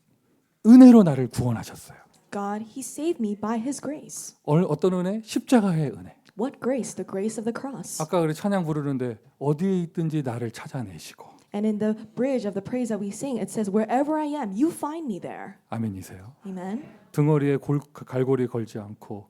은혜로 나를 구원하셨어요. God, He saved me by His grace. 어떤 은혜? 십자가의 은혜. What grace? The grace of the cross. 아까 우리 찬양 부르는데 어디에 있든지 나를 찾아내시고. And in the bridge of the praise that we sing, it says, "Wherever I am, you find me there." 아멘이세요. Amen. 등허리에 갈고리 걸지 않고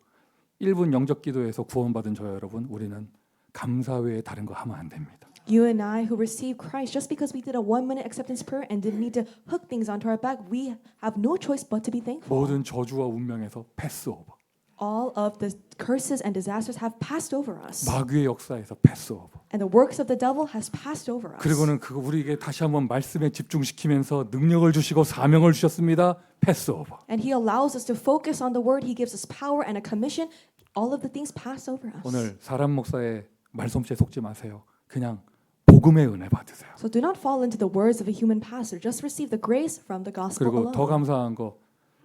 1분 영적 기도에서 구원받은 저 여러분, 우리는 감사 외에 다른 거 하면 안 됩니다. You and I who received Christ, just because we did a 1-minute acceptance prayer and didn't need to hook things onto our back, we have no choice but to be thankful. 모든 저주와 운명에서 패스오버. All of the curses and disasters have passed over us. 마귀의 역사에서 패스오버. And the works of the devil has passed over us. 그리고는 그거 우리에게 다시 한번 말씀에 집중시키면서 능력을 주시고 사명을 주셨습니다. 패스오버. And He allows us to focus on the word. He gives us power and a commission. All of the things pass over us. 오늘 사람 목사의 말솜씨에 속지 마세요. 그냥 복음의 은혜 받으세요. So do not fall into the words of a human pastor. Just receive the grace from the gospel 그리고 더 alone. 감사한 거,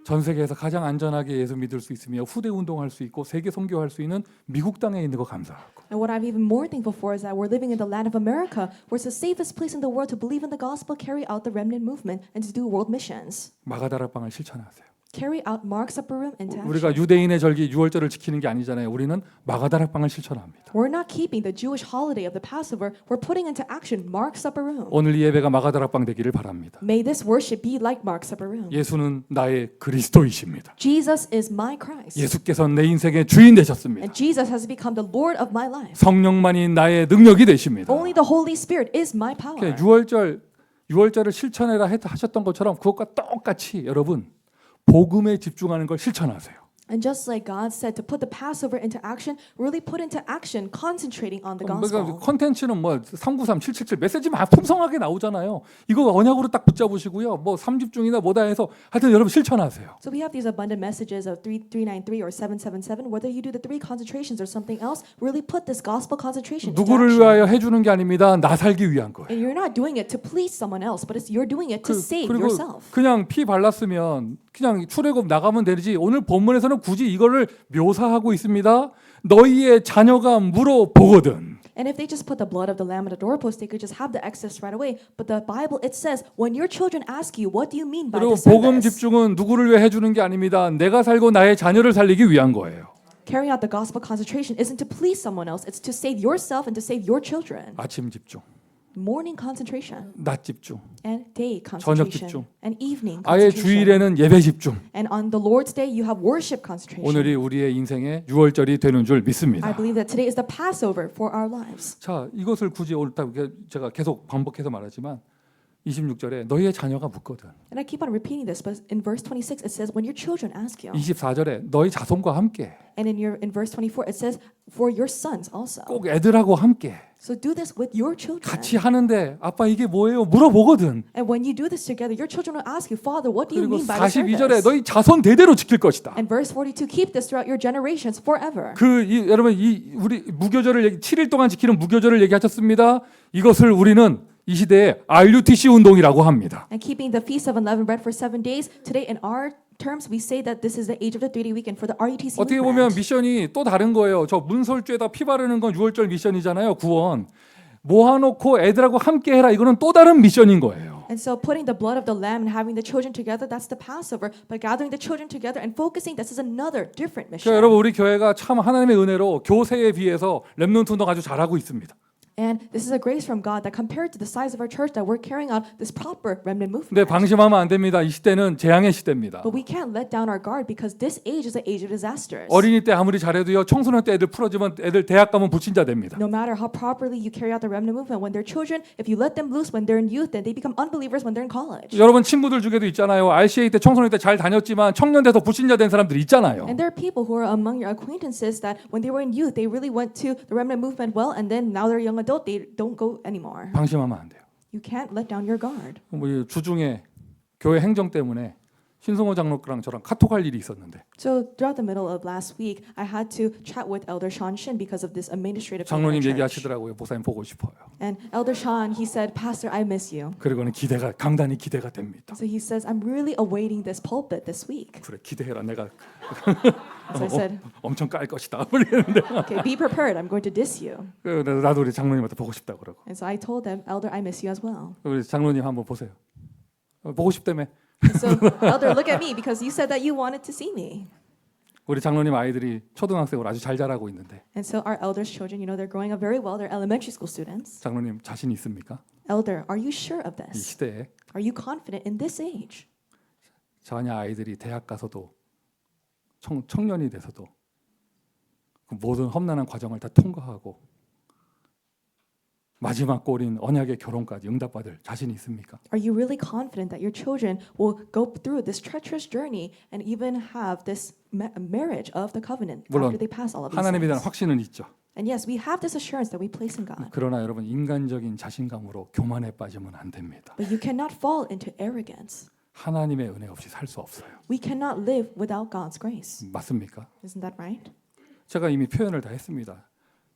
전 세계에서 가장 안전하게 예수 믿을 수 있으며 후대 운동할 수 있고 세계 선교할 수 있는 미국 땅에 있는 거 감사하고. And what I'm even more thankful for is that we're living in the land of America, where it's the safest place in the world to believe in the gospel, carry out the remnant movement, and to do world missions. 마가다락방을 실천하세요. Carry out Mark's Upper Room into action. 우리가 유대인의 절기 6월절을 지키는 게 아니잖아요. 우리는 마가다락방을 실천합니다. We're not keeping the Jewish holiday of the Passover. We're putting into action Mark's Upper Room. 오늘 이 예배가 마가다락방 되기를 바랍니다. May this worship be like Mark's Upper Room. 예수는 나의 그리스도이십니다. Jesus is my Christ. 예수께서 내 인생의 주인 되셨습니다. And Jesus has become the Lord of my life. 성령만이 나의 능력이 되십니다. Only the Holy Spirit is my power. 6월절을 실천해라 하셨던 것처럼 그것과 똑같이 여러분 복음에 집중하는 걸 실천하세요. And just like God said to put the Passover into action, really put into action, concentrating on the gospel. 컨텐츠는 뭐 393, 777 메시지 막 풍성하게 나오잖아요. 이거 언약으로 딱 붙잡으시고요. 뭐 3집중이나 뭐다 해서 하여튼 여러분 실천하세요. So we have these abundant messages of 3393 or 777. Whether you do the 3 concentrations or something else, really put this gospel concentration into 누구를 action. 위하여 해주는 게 아닙니다. 나 살기 위한 거예요. And you're not doing it to please someone else, but you're doing it to save 그리고 yourself. 그냥 피 발랐으면 그냥 출애굽 나가면 되지. 오늘 본문에서는 굳이 이거를 묘사하고 있습니다. 너희의 자녀가 물어보거든. And if they just put the blood of the lamb at the doorpost, they could just have the excess right away. But the Bible, it says, when your children ask you, what do you mean by 그리고 this 복음 service? 집중은 누구를 위해 해주는 게 아닙니다. 내가 살고 나의 자녀를 살리기 위한 거예요. Carrying out the gospel concentration isn't to please someone else. It's to save yourself and to save your children. 아침 집중, Morning concentration 낮 집중, and day 저녁 concentration 집중. and evening 아예 concentration. 주일에는 예배 집중. And on the Lord's day, you have worship concentration. 오늘이 우리의 인생의 6월절이 되는 줄 I 믿습니다. believe that today is the Passover for our lives. 자, 이것을 굳이 오늘 딱 제가 계속 반복해서 말하지만 26절에 너희의 자녀가 묻거든. And I keep on repeating this, but in verse 26 it says, when your children ask you. 24절에 너희 자손과 함께, And in verse 24 it says, for your sons also. 꼭 애들하고 함께 So do this with your children. 같이 하는데 아빠 이게 뭐예요? 물어보거든. And when you do this together, your children will ask you, Father, what do you 그리고 mean by this 42절에 service? 너희 자손 대대로 지킬 것이다. And verse 42, keep this throughout your generations forever. 여러분 우리 무교절을 7일 동안 지키는 무교절을 얘기하셨습니다. 이것을 우리는 이 시대에 RUTC 운동이라고 합니다. And keeping the feast of unleavened bread for 7 days, today in our terms we say that this is the age of the 3-day weekend for the RUTC 어떻게 보면 movement. 미션이 또 다른 거예요. 저 문설주에다 피 바르는 건 6월절 미션이잖아요. 구원. 모아놓고 애들하고 함께 해라. 이거는 또 다른 미션인 거예요. And so putting the blood of the lamb and having the children together, that's the Passover. But gathering the children together and focusing, this is another different mission. 그러니까 여러분 우리 교회가 참 하나님의 은혜로 교세에 비해서 렘넌트 운동 아주 잘하고 있습니다. And this is a grace from God that compared to the size of our church that we're carrying out this proper remnant 근데 movement. 방심하면 안 됩니다. 이 시대는 재앙의 시대입니다. But we can't let down our guard because this age is the age of disasters. 어린이 때 아무리 잘해도요. 청소년 때 애들 풀어주면 애들 대학 가면 불신자 됩니다. No matter how properly you carry out the remnant movement, when they're children, if you let them loose when they're in youth, then they become unbelievers when they're in college. 여러분 친구들 중에도 있잖아요. RCA 때 청소년 때 잘 다녔지만 청년 돼서 불신자 된 사람들이 있잖아요. And there are people who are among your acquaintances that when they were in youth, they really went to the remnant movement well, and then now they're a young adult, they don't go anymore. 방심하면 안 돼요. You can't let down your guard. 주중에 교회 행정 때문에 신승호 장로랑 저랑 카톡할 일이 있었는데 So throughout the middle of last week, I had to chat with Elder Sean Shin because of this administrative thing in our 장로님 church. 얘기하시더라고요. 목사님 보고 싶어요. And Elder Sean, he said, Pastor, I miss you. 그리고는 강단이 기대가 됩니다. So he says, I'm really awaiting this pulpit this week. 그래 기대해라. 내가 So I said, 엄청 깔 것이다. 그랬는데 okay, be prepared. I'm going to diss you. 그래서 나도 우리 장로님한테 보고 싶다 그러고 And so I told them, Elder, I miss you as well. 우리 장로님 한번 보세요. 보고 싶다며. And so, Elder, look at me because you said that you wanted to see me. 우리 장로님 아이들이 초등학생으로 아주 잘 자라고 있는데 And so our elders' children, you know, they're growing up very well. They're elementary school students. 장로님 자신 있습니까? Elder, are you sure of 이 this? 시대에 Are you confident in this age? 자녀 아이들이 대학 가서도 청년이 돼서도 그 모든 험난한 과정을 다 통과하고 마지막 골인 언약의 결혼까지 응답받을 자신이 있습니까? Are you really confident that your children will go through this treacherous journey and even have this marriage of the covenant 물론 after they pass all of these 하나님에 대한 things? 확신은 있죠. And yes, we have this assurance that we place in God. 그러나 여러분 인간적인 자신감으로 교만에 빠지면 안 됩니다. But you cannot fall into arrogance. 하나님의 은혜 없이 살 수 없어요. We cannot live without God's grace. 맞습니까? Isn't that right? 제가 이미 표현을 다 했습니다.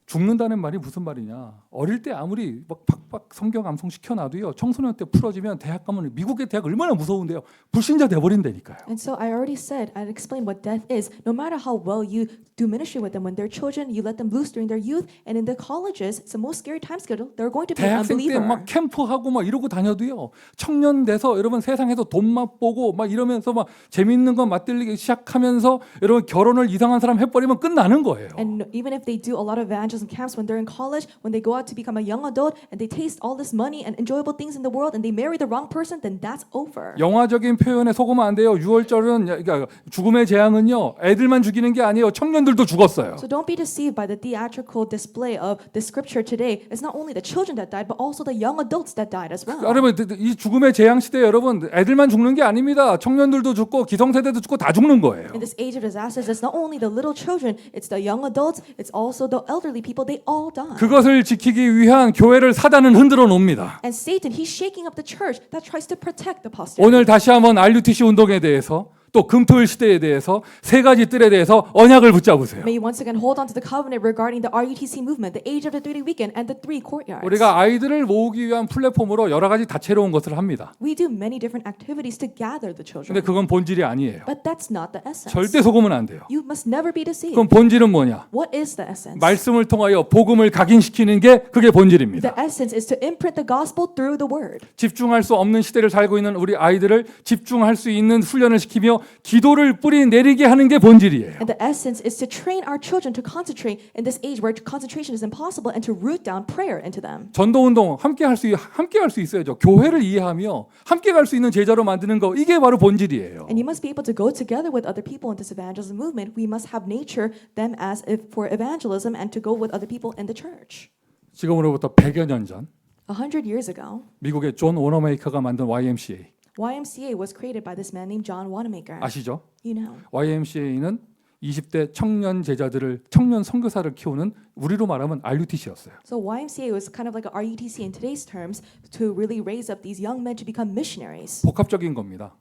죽는다는 말이 무슨 말이냐? 어릴 때 아무리 막 팍팍 성경 암송 시켜놔도요. 청소년 때 풀어지면 대학 가면 미국의 대학 얼마나 무서운데요. 불신자 돼버린다니까요. And so I already said, I explained what death is. No matter how well you do ministry with them, when they're children, you let them loose during their youth, and in the colleges, it's the most scary time schedule. They're going to be an 대학생 때 unbeliever. 막 캠프하고 막 이러고 다녀도요. 청년 돼서 여러분 세상에서 돈 맛보고 막 이러면서 막 재밌는 거 맛들리기 시작하면서 여러분 결혼을 이상한 사람 해버리면 끝나는 거예요. And even if they do a lot of evangelism camps when they're in college, when they go out to become a young adult and they taste all this money and enjoyable things in the world and they marry the wrong person, then that's over. 영화적인 표현에 속으면 안 돼요. 6월절은 그러니까 죽음의 재앙은요. 애들만 죽이는 게 아니에요. 청년들도 죽었어요. So don't be deceived by the theatrical display of the scripture today. It's not only the children that died, but also the young adults that died as well. 여러분 이 죽음의 재앙 시대에 여러분 애들만 죽는 게 아닙니다. 청년들도 죽고 기성세대도 죽고 다 죽는 거예요. In this age of disasters, it's not only the little children, it's the young adults, it's also the elderly people. They all die. 그것을 지키기 위한 교회를 사단은 흔들어 놓습니다. And Satan, he's shaking up the church that tries to protect the posterity. 오늘 다시 한번 RUTC 운동에 대해서 또 금토일 시대에 대해서 세 가지 뜰에 대해서 언약을 붙잡으세요. May you once again hold on to the covenant regarding the RUTC movement, the age of the 3-day weekend, and the 3 courtyards. 우리가 아이들을 모으기 위한 플랫폼으로 여러 가지 다채로운 것을 합니다. We do many different activities to gather the children. 근데 그건 본질이 아니에요. But that's not the essence. 절대 속으면 안 돼요. You must never be deceived. 그럼 본질은 뭐냐? What is the essence? 말씀을 통하여 복음을 각인시키는 게 그게 본질입니다. The essence is to imprint the gospel through the word. 집중할 수 없는 시대를 살고 있는 우리 아이들을 집중할 수 있는 훈련을 시키며 기도를 뿌리 내리게 하는 게 본질이에요. And the essence is to train our children to concentrate in this age where concentration is impossible and to root down prayer into them. 전도 운동 함께 할 수 있어야죠. 교회를 이해하며 함께 갈 수 있는 제자로 만드는 거 이게 바로 본질이에요. And you must be able to go together with other people in this evangelism movement. We must have nature them as if for evangelism and to go with other people in the church. 지금으로부터 100여 년 전 100 years ago, 미국의 존 워너메이커가 만든 YMCA YMCA was created by this man named John Wanamaker. 아시죠? You know. YMCA는 20대 청년 제자들을 청년 선교사를 키우는 우리로 말하면 RUTC였어요. So YMCA was kind of like a RUTC in today's terms to really raise up these young men to become missionaries. 복합적인 겁니다.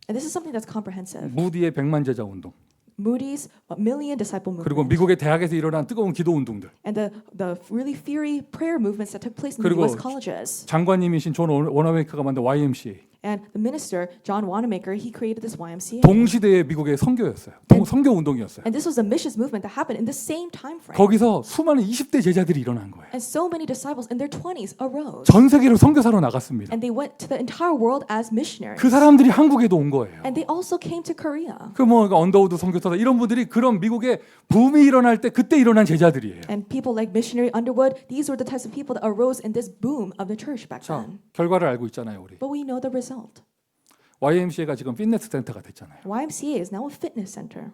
And this is something that's comprehensive. 무디의 100만 제자 운동 Moody's Million Disciple 그리고 Movement. 미국의 대학에서 일어난 뜨거운 기도 운동들 And the really fiery prayer movements that took place in the 그리고 US colleges. 장관님이신 존 워너메이커가 만든 YMCA And the minister, John Wanamaker, he created this YMCA. 동시대의 미국의 선교였어요. 선교 운동이었어요. And this was a missions movement that happened in the same time frame. 거기서 수많은 20대 제자들이 일어난 거예요. And so many disciples in their 20s arose. 전 세계로 선교사로 나갔습니다. And they went to the entire world as missionaries. 그 사람들이 한국에도 온 거예요. And they also came to Korea. 언더우드 선교사다 이런 분들이 그런 미국의 붐이 일어날 때 그때 일어난 제자들이에요. And people like missionary Underwood, these were the types of people that arose in this boom of the church back 자, then. 결과를 알고 있잖아요, 우리. But we know the result. YMCA가 지금 피트니스 센터가 됐잖아요. YMCA is now a fitness center.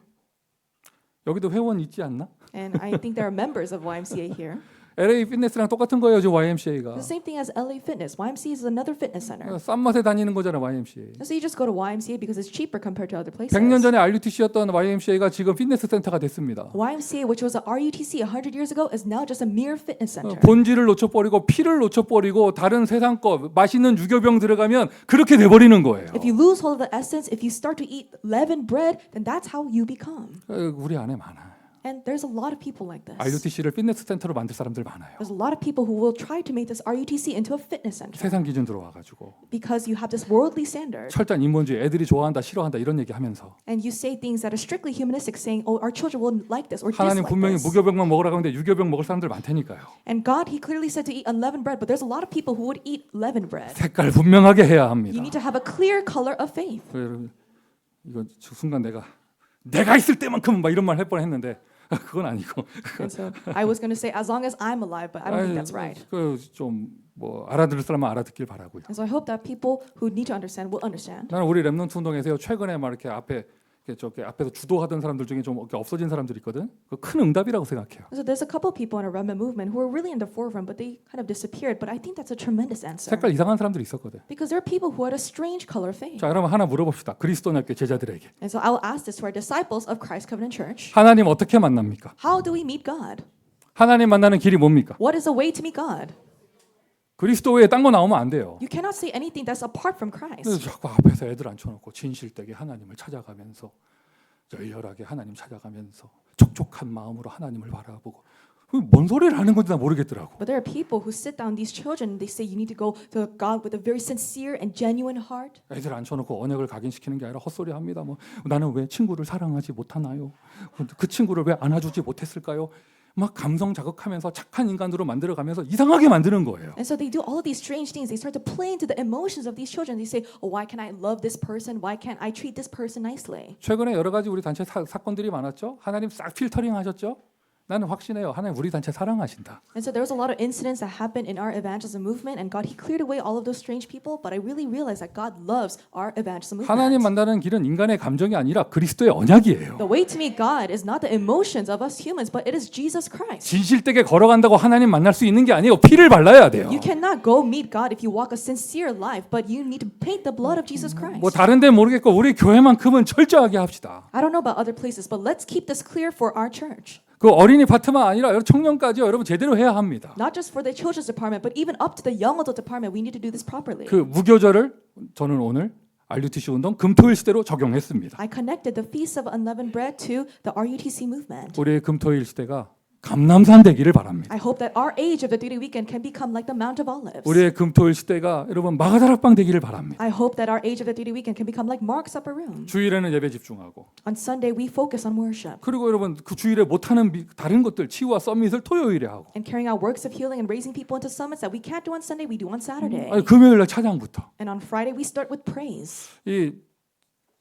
여기도 회원 있지 않나? And I think there are members of YMCA here. LA 피트니스랑 똑같은 거예요, 지금 YMCA가. The same thing as LA Fitness. YMCA is another fitness center. 싼 맛에 다니는 거잖아, YMCA. And so you just go to YMCA because it's cheaper compared to other places. 100년 전에 RUTC였던 YMCA가 지금 피트니스 센터가 됐습니다. YMCA, which was a RUTC 100 years ago, is now just a mere fitness center. 본질을 놓쳐버리고 피를 놓쳐버리고 다른 세상 거 맛있는 유교병 들어가면 그렇게 돼버리는 거예요. If you lose hold of the essence, if you start to eat leavened bread, then that's how you become. 우리 안에 많아요. And there's a lot of people like this. RUTC를 피트니스 센터로 만들 사람들 많아요. There's a lot of people who will try to make this RUTC into a fitness center 세상 기준 들어와가지고 because you have this worldly standard. 철저한 인본주의, 애들이 좋아한다, 싫어한다 이런 얘기하면서 And you say things that are strictly humanistic, saying, "Oh, our children will like this or 하나님 dislike 분명히 this." 무교병만 먹으라고 하는데 유교병 먹을 사람들 많다니까요. And God, He clearly said to eat unleavened bread, but there's a lot of people who would eat leavened bread. 색깔 분명하게 해야 You 합니다. need to have a clear color of faith. 여러분 이거 순간 내가 있을 때만큼은 막 이런 말 할 뻔했는데 그건 아니고 And so I was going to say, as long as I'm alive, but I don't think that's right. 그좀뭐 알아들을 사람은 알아듣길 바라고요. And so I hope that people who need to understand will understand. 나는 우리 랩넌트 운동에서요 최근에 막 이렇게 저기 앞에서 주도하던 사람들 중에 좀 이렇게 없어진 사람들 있거든. 그 큰 응답이라고 생각해요. So there's a couple people in a remnant movement who are really in the forefront, but they kind of disappeared. But I think that's a tremendous answer 색깔 이상한 사람들이 있었거든. because there are people who had a strange color of faith. 자, 그러면 하나 물어봅시다. 그리스도인학교 제자들에게 And so I'll ask this to our disciples of Christ Covenant Church. 하나님 어떻게 만납니까? How do we meet God? 하나님 만나는 길이 뭡니까? What is the way to meet God? 그리스도 외에 딴 거 나오면 안 돼요. You cannot say anything that's apart from 그래서 Christ. 자꾸 앞에서 애들 앉혀놓고 진실되게 하나님을 찾아가면서 열렬하게 하나님 찾아가면서 촉촉한 마음으로 하나님을 바라보고 뭔 소리를 하는 건지 나 모르겠더라고. But there are people who sit down these children and they say you need to go to God with a very sincere and genuine heart. 애들 앉혀놓고 언약을 각인시키는 게 아니라 헛소리합니다. 뭐 나는 왜 친구를 사랑하지 못하나요? 그 친구를 왜 안아주지 못했을까요? 막 감성 자극하면서 착한 인간으로 만들어가면서 이상하게 만드는 거예요. And so they do all of these strange things. They start to play into the emotions of these children. They say, "Oh, why can't I love this person? Why can't I treat this person nicely?" 최근에 여러 가지 우리 단체 사건들이 많았죠. 하나님 싹 필터링 하셨죠. 나는 확신해요. 하나님 우리 단체 사랑하신다. And so there was a lot of incidents that happened in our evangelism movement, and God, He cleared away all of those strange people. But I really realized that God loves our evangelism 하나님 movement. 만나는 길은 인간의 감정이 아니라 그리스도의 언약이에요. The way to meet God is not the emotions of us humans, but it is Jesus Christ. 진실되게 걸어간다고 하나님 만날 수 있는 게 아니에요. 피를 발라야 돼요. You cannot go meet God if you walk a sincere life, but you need to paint the blood of Jesus Christ. 뭐 다른 데 모르겠고 우리 교회만큼은 철저하게 합시다. I don't know about other places, but let's keep this clear for our church. 그 어린이 파트만 아니라 여러분 청년까지요. 여러분 제대로 해야 합니다. Not just for the children's department, but even up to the young adult department, we need to do this properly. 그 무교절을 저는 오늘 RUTC 운동 금토일 시대로 적용했습니다. I connected the Feast of Unleavened Bread to the RUTC movement. 우리의 금토일 시대가 감람산 되기를 바랍니다. I hope that our age of the Duty Weekend can become like the Mount of Olives. 우리의 금토일 시대가 여러분 마가다락방 되기를 바랍니다. I hope that our age of the Duty Weekend can become like Mark's Upper Room. 주일에는 예배 집중하고 On Sunday, we focus on worship 그리고 여러분 그 주일에 못하는 다른 것들 치유와 서밋을 토요일에 하고 and carrying out works of healing and raising people into summits that we can't do on Sunday, we do on Saturday. 아니, 금요일날 찬양부터 And on Friday, we start with praise. 이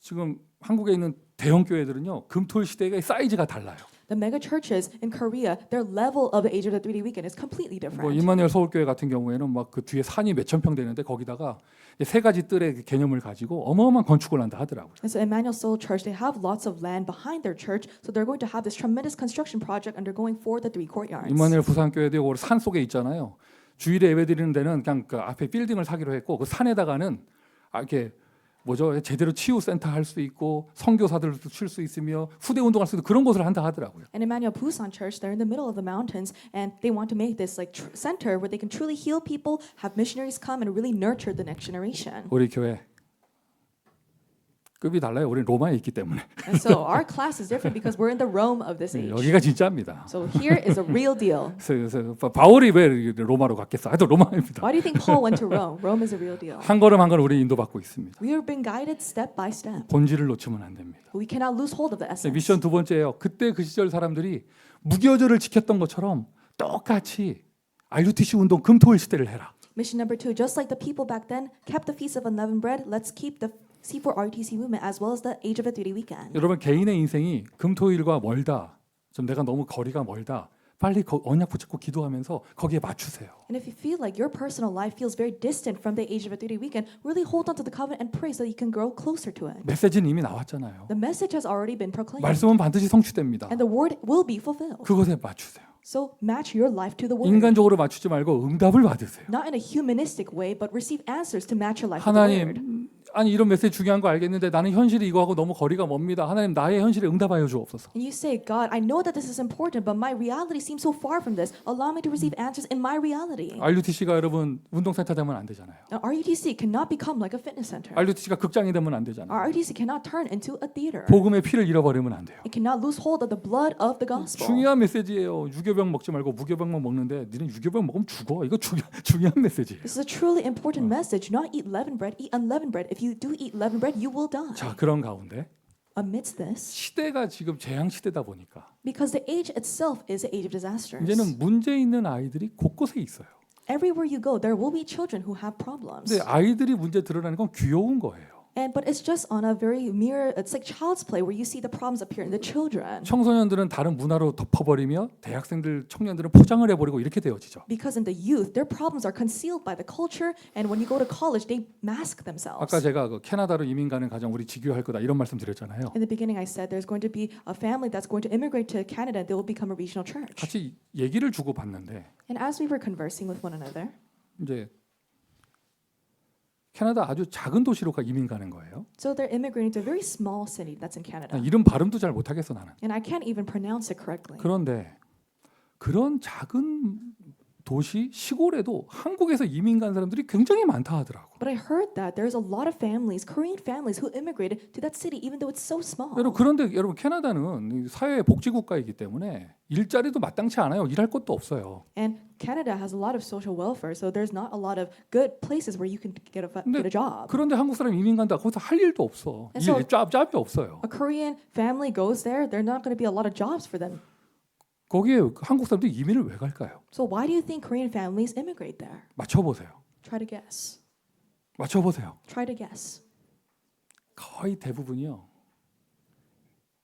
지금 한국에 있는 대형 교회들은요 금토일 시대의 사이즈가 달라요. The mega churches in Korea, their level of the age of the Duty Weekend is completely 뭐 different. 임마누엘 서울교회 같은 경우에는 막 그 뒤에 산이 몇천 평 되는데 거기다가 세 가지 뜰의 개념을 가지고 어마어마한 건축을 한다 하더라고요. And so Emmanuel Soul Church, they have lots of land behind their church, so they're going to have this tremendous construction project undergoing for the 3 courtyards. 임마누엘 부산교회도 산 속에 있잖아요. 주일에 예배드리는 데는 그냥 그 앞에 빌딩을 사기로 했고 그 산에다가는 이렇게 뭐죠? 제대로 치유 센터 할 수 있고 선교사들도 칠 수 있으며 후대 운동할 수 있는 그런 곳을 한다 하더라고요. And Emmanuel Busan Church, they're in the middle of the mountains, and they want to make this like center where they can truly heal people, have missionaries come, and really nurture the next generation. 우리 교회 급이 달라요. 우리는 로마에 있기 때문에. And so our class is different because we're in the Rome of this age. 여기가 진짜입니다. So here is a real deal. 그래서 바울이 왜 로마로 갔겠어? 하여튼 로마입니다. Why do you think Paul went to Rome? Rome is a real deal. 한 걸음 한 걸음 우리 인도받고 있습니다. We are being guided step by step. 본질을 놓치면 안 됩니다. We cannot lose hold of the essence. 미션 두 번째예요. 그때 그 시절 사람들이 무교절을 지켰던 것처럼 똑같이 RUTC 운동 금토일 시대를 해라. Mission number 2, just like the people back then kept the Feast of Unleavened Bread, let's keep the C4 RTC movement as well as the Age of the Duty Weekend. 여러분 개인의 인생이 금토일과 멀다. 좀 내가 너무 거리가 멀다. 빨리 언약 붙잡고 기도하면서 거기에 맞추세요. And if you feel like your personal life feels very distant from the Age of the Duty Weekend, really hold on to the covenant and pray so that you can grow closer to it. 메시지는 이미 나왔잖아요. The message has already been proclaimed. 말씀은 반드시 성취됩니다. And the word will be fulfilled. 그것에 맞추세요. So match your life to the word. 인간적으로 맞추지 말고 응답을 받으세요. Not in a humanistic way, but receive answers to match your life with the word. 하나님, 아니 이런 메시지 중요한 거 알겠는데 나는 현실이 이거하고 너무 거리가 멉니다. 하나님 나의 현실에 응답하여 주옵소서. And you say, God, I know that this is important, but my reality seems so far from this. Allow me to receive answers in my reality. RUTC가 여러분 운동센터 되면 안 되잖아요. Now, RUTC cannot become like a fitness center. RUTC가 극장이 되면 안 되잖아요. RUTC cannot turn into a theater. 복음의 피를 잃어버리면 안 돼요. It cannot lose hold of the blood of the gospel. 중요한 메시지예요. 유교병 먹지 말고 무교병만 먹는데 니는 유교병 먹으면 죽어. 이거 중요한 메시지예요. This is a truly important message. Not eat leavened bread, eat unleavened bread. If you do eat leavened bread, you will die. 자, 그런 가운데 Amidst this, 시대가 지금 재앙 시대다 보니까 because the age itself is an age of disasters. 이제는 문제 있는 아이들이 곳곳에 있어요. Everywhere you go, there will be children who have problems. 근데 아이들이 문제 드러나는 건 귀여운 거예요. But it's just on a very mere, it's like child's play where you see the problems appear in the children. 청소년들은 다른 문화로 덮어버리며 대학생들, 청년들은 포장을 해버리고 이렇게 되어지죠. Because in the youth, their problems are concealed by the culture, and when you go to college, they mask themselves. 아까 제가 그 캐나다로 이민 가는 가정 우리 지교할 거다 이런 말씀 드렸잖아요. In the beginning, I said there's going to be a family that's going to immigrate to Canada, and they will become a regional church. 같이 얘기를 주고 봤는데 And as we were conversing with one another, 이제 캐나다 아주 작은 도시로 이민 가는 거예요. so they're immigrating to a very small city that's in Canada. 이름 발음도 잘 못하겠어 나는. And I can't even pronounce it correctly. 그런데 그런 작은 도시 시골에도 한국에서 이민 간 사람들이 굉장히 많다 하더라고. But I heard that there's a lot of families, Korean families, who immigrated to that city, even though it's so small. 여러분 그런데 여러분 캐나다는 사회 복지 국가이기 때문에 일자리도 마땅치 않아요. 일할 곳도 없어요. And Canada has a lot of social welfare, so there's not a lot of good places where you can get a job. 그런데 한국 사람 이민 간다. 거기서 할 일도 없어. And so- 짭이 없어요. A Korean family goes there, there's not going to be a lot of jobs for them. 거기에 한국 사람들이 이민을 왜 갈까요? So why do you think Korean families immigrate there? 맞춰보세요. Try to guess. 맞춰보세요. Try to guess. 거의 대부분이요.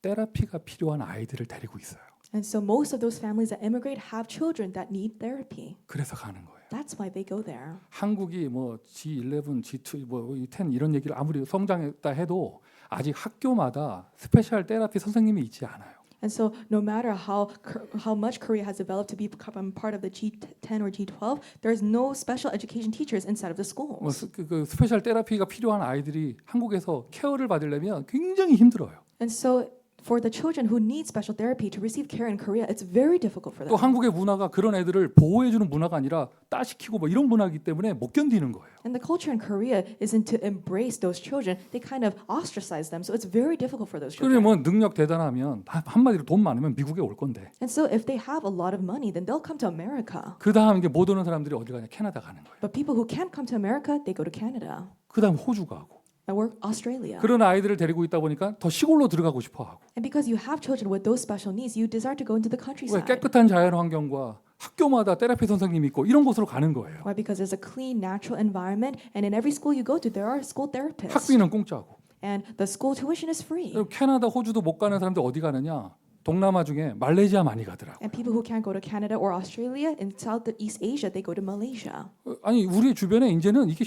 테라피가 필요한 아이들을 데리고 있어요. And so most of those families that immigrate have children that need therapy. 그래서 가는 거예요. That's why they go there. 한국이 뭐 G11, G2, 뭐 10 이런 얘기를 아무리 성장했다 해도 아직 학교마다 스페셜 테라피 선생님이 있지 않아요. And so no matter how much Korea has developed to become part of the G10 or G12, there's no special education teachers inside of the schools. 그 스페셜 테라피가 필요한 아이들이 한국에서 케어를 받으려면 굉장히 힘들어요. And so for the children who need special therapy to receive care in Korea, it's very difficult for 또 them. 한국의 문화가 그런 애들을 보호해주는 문화가 아니라 따시키고 뭐 이런 문화이기 때문에 못 견디는 거예요. And the culture in Korea isn't to embrace those children. They kind of ostracize them. So it's very difficult for those 그러니 children. 뭐 능력 대단하면 한마디로 돈 많으면 미국에 올 건데 And so if they have a lot of money, then they'll come to America. 그 다음 이제 못 오는 사람들이 어디 가냐 캐나다 가는 거예요. But people who can't come to America, they go to Canada 그 다음 호주 가고 or Australia. 그런 아이들을 데리고 있다 보니까 더 시골로 들어가고 싶어하고 And because you have children with those special needs, you desire to go into the 왜 countryside. 깨끗한 자연 환경과 학교마다 테라피 선생님이 있고 이런 곳으로 가는 거예요. Why? Because there's a clean, natural environment, and in every school you go to, there are school therapists. 학비는 공짜고 And the school tuition is free. 캐나다, 호주도 못 가는 사람들 어디 가느냐? 동남아 중에 말레이시아 많이 가더라고. And people who can't go to Canada or Australia, in Southeast Asia, they go to Malaysia. 아니 우리 주변에 이제는 이게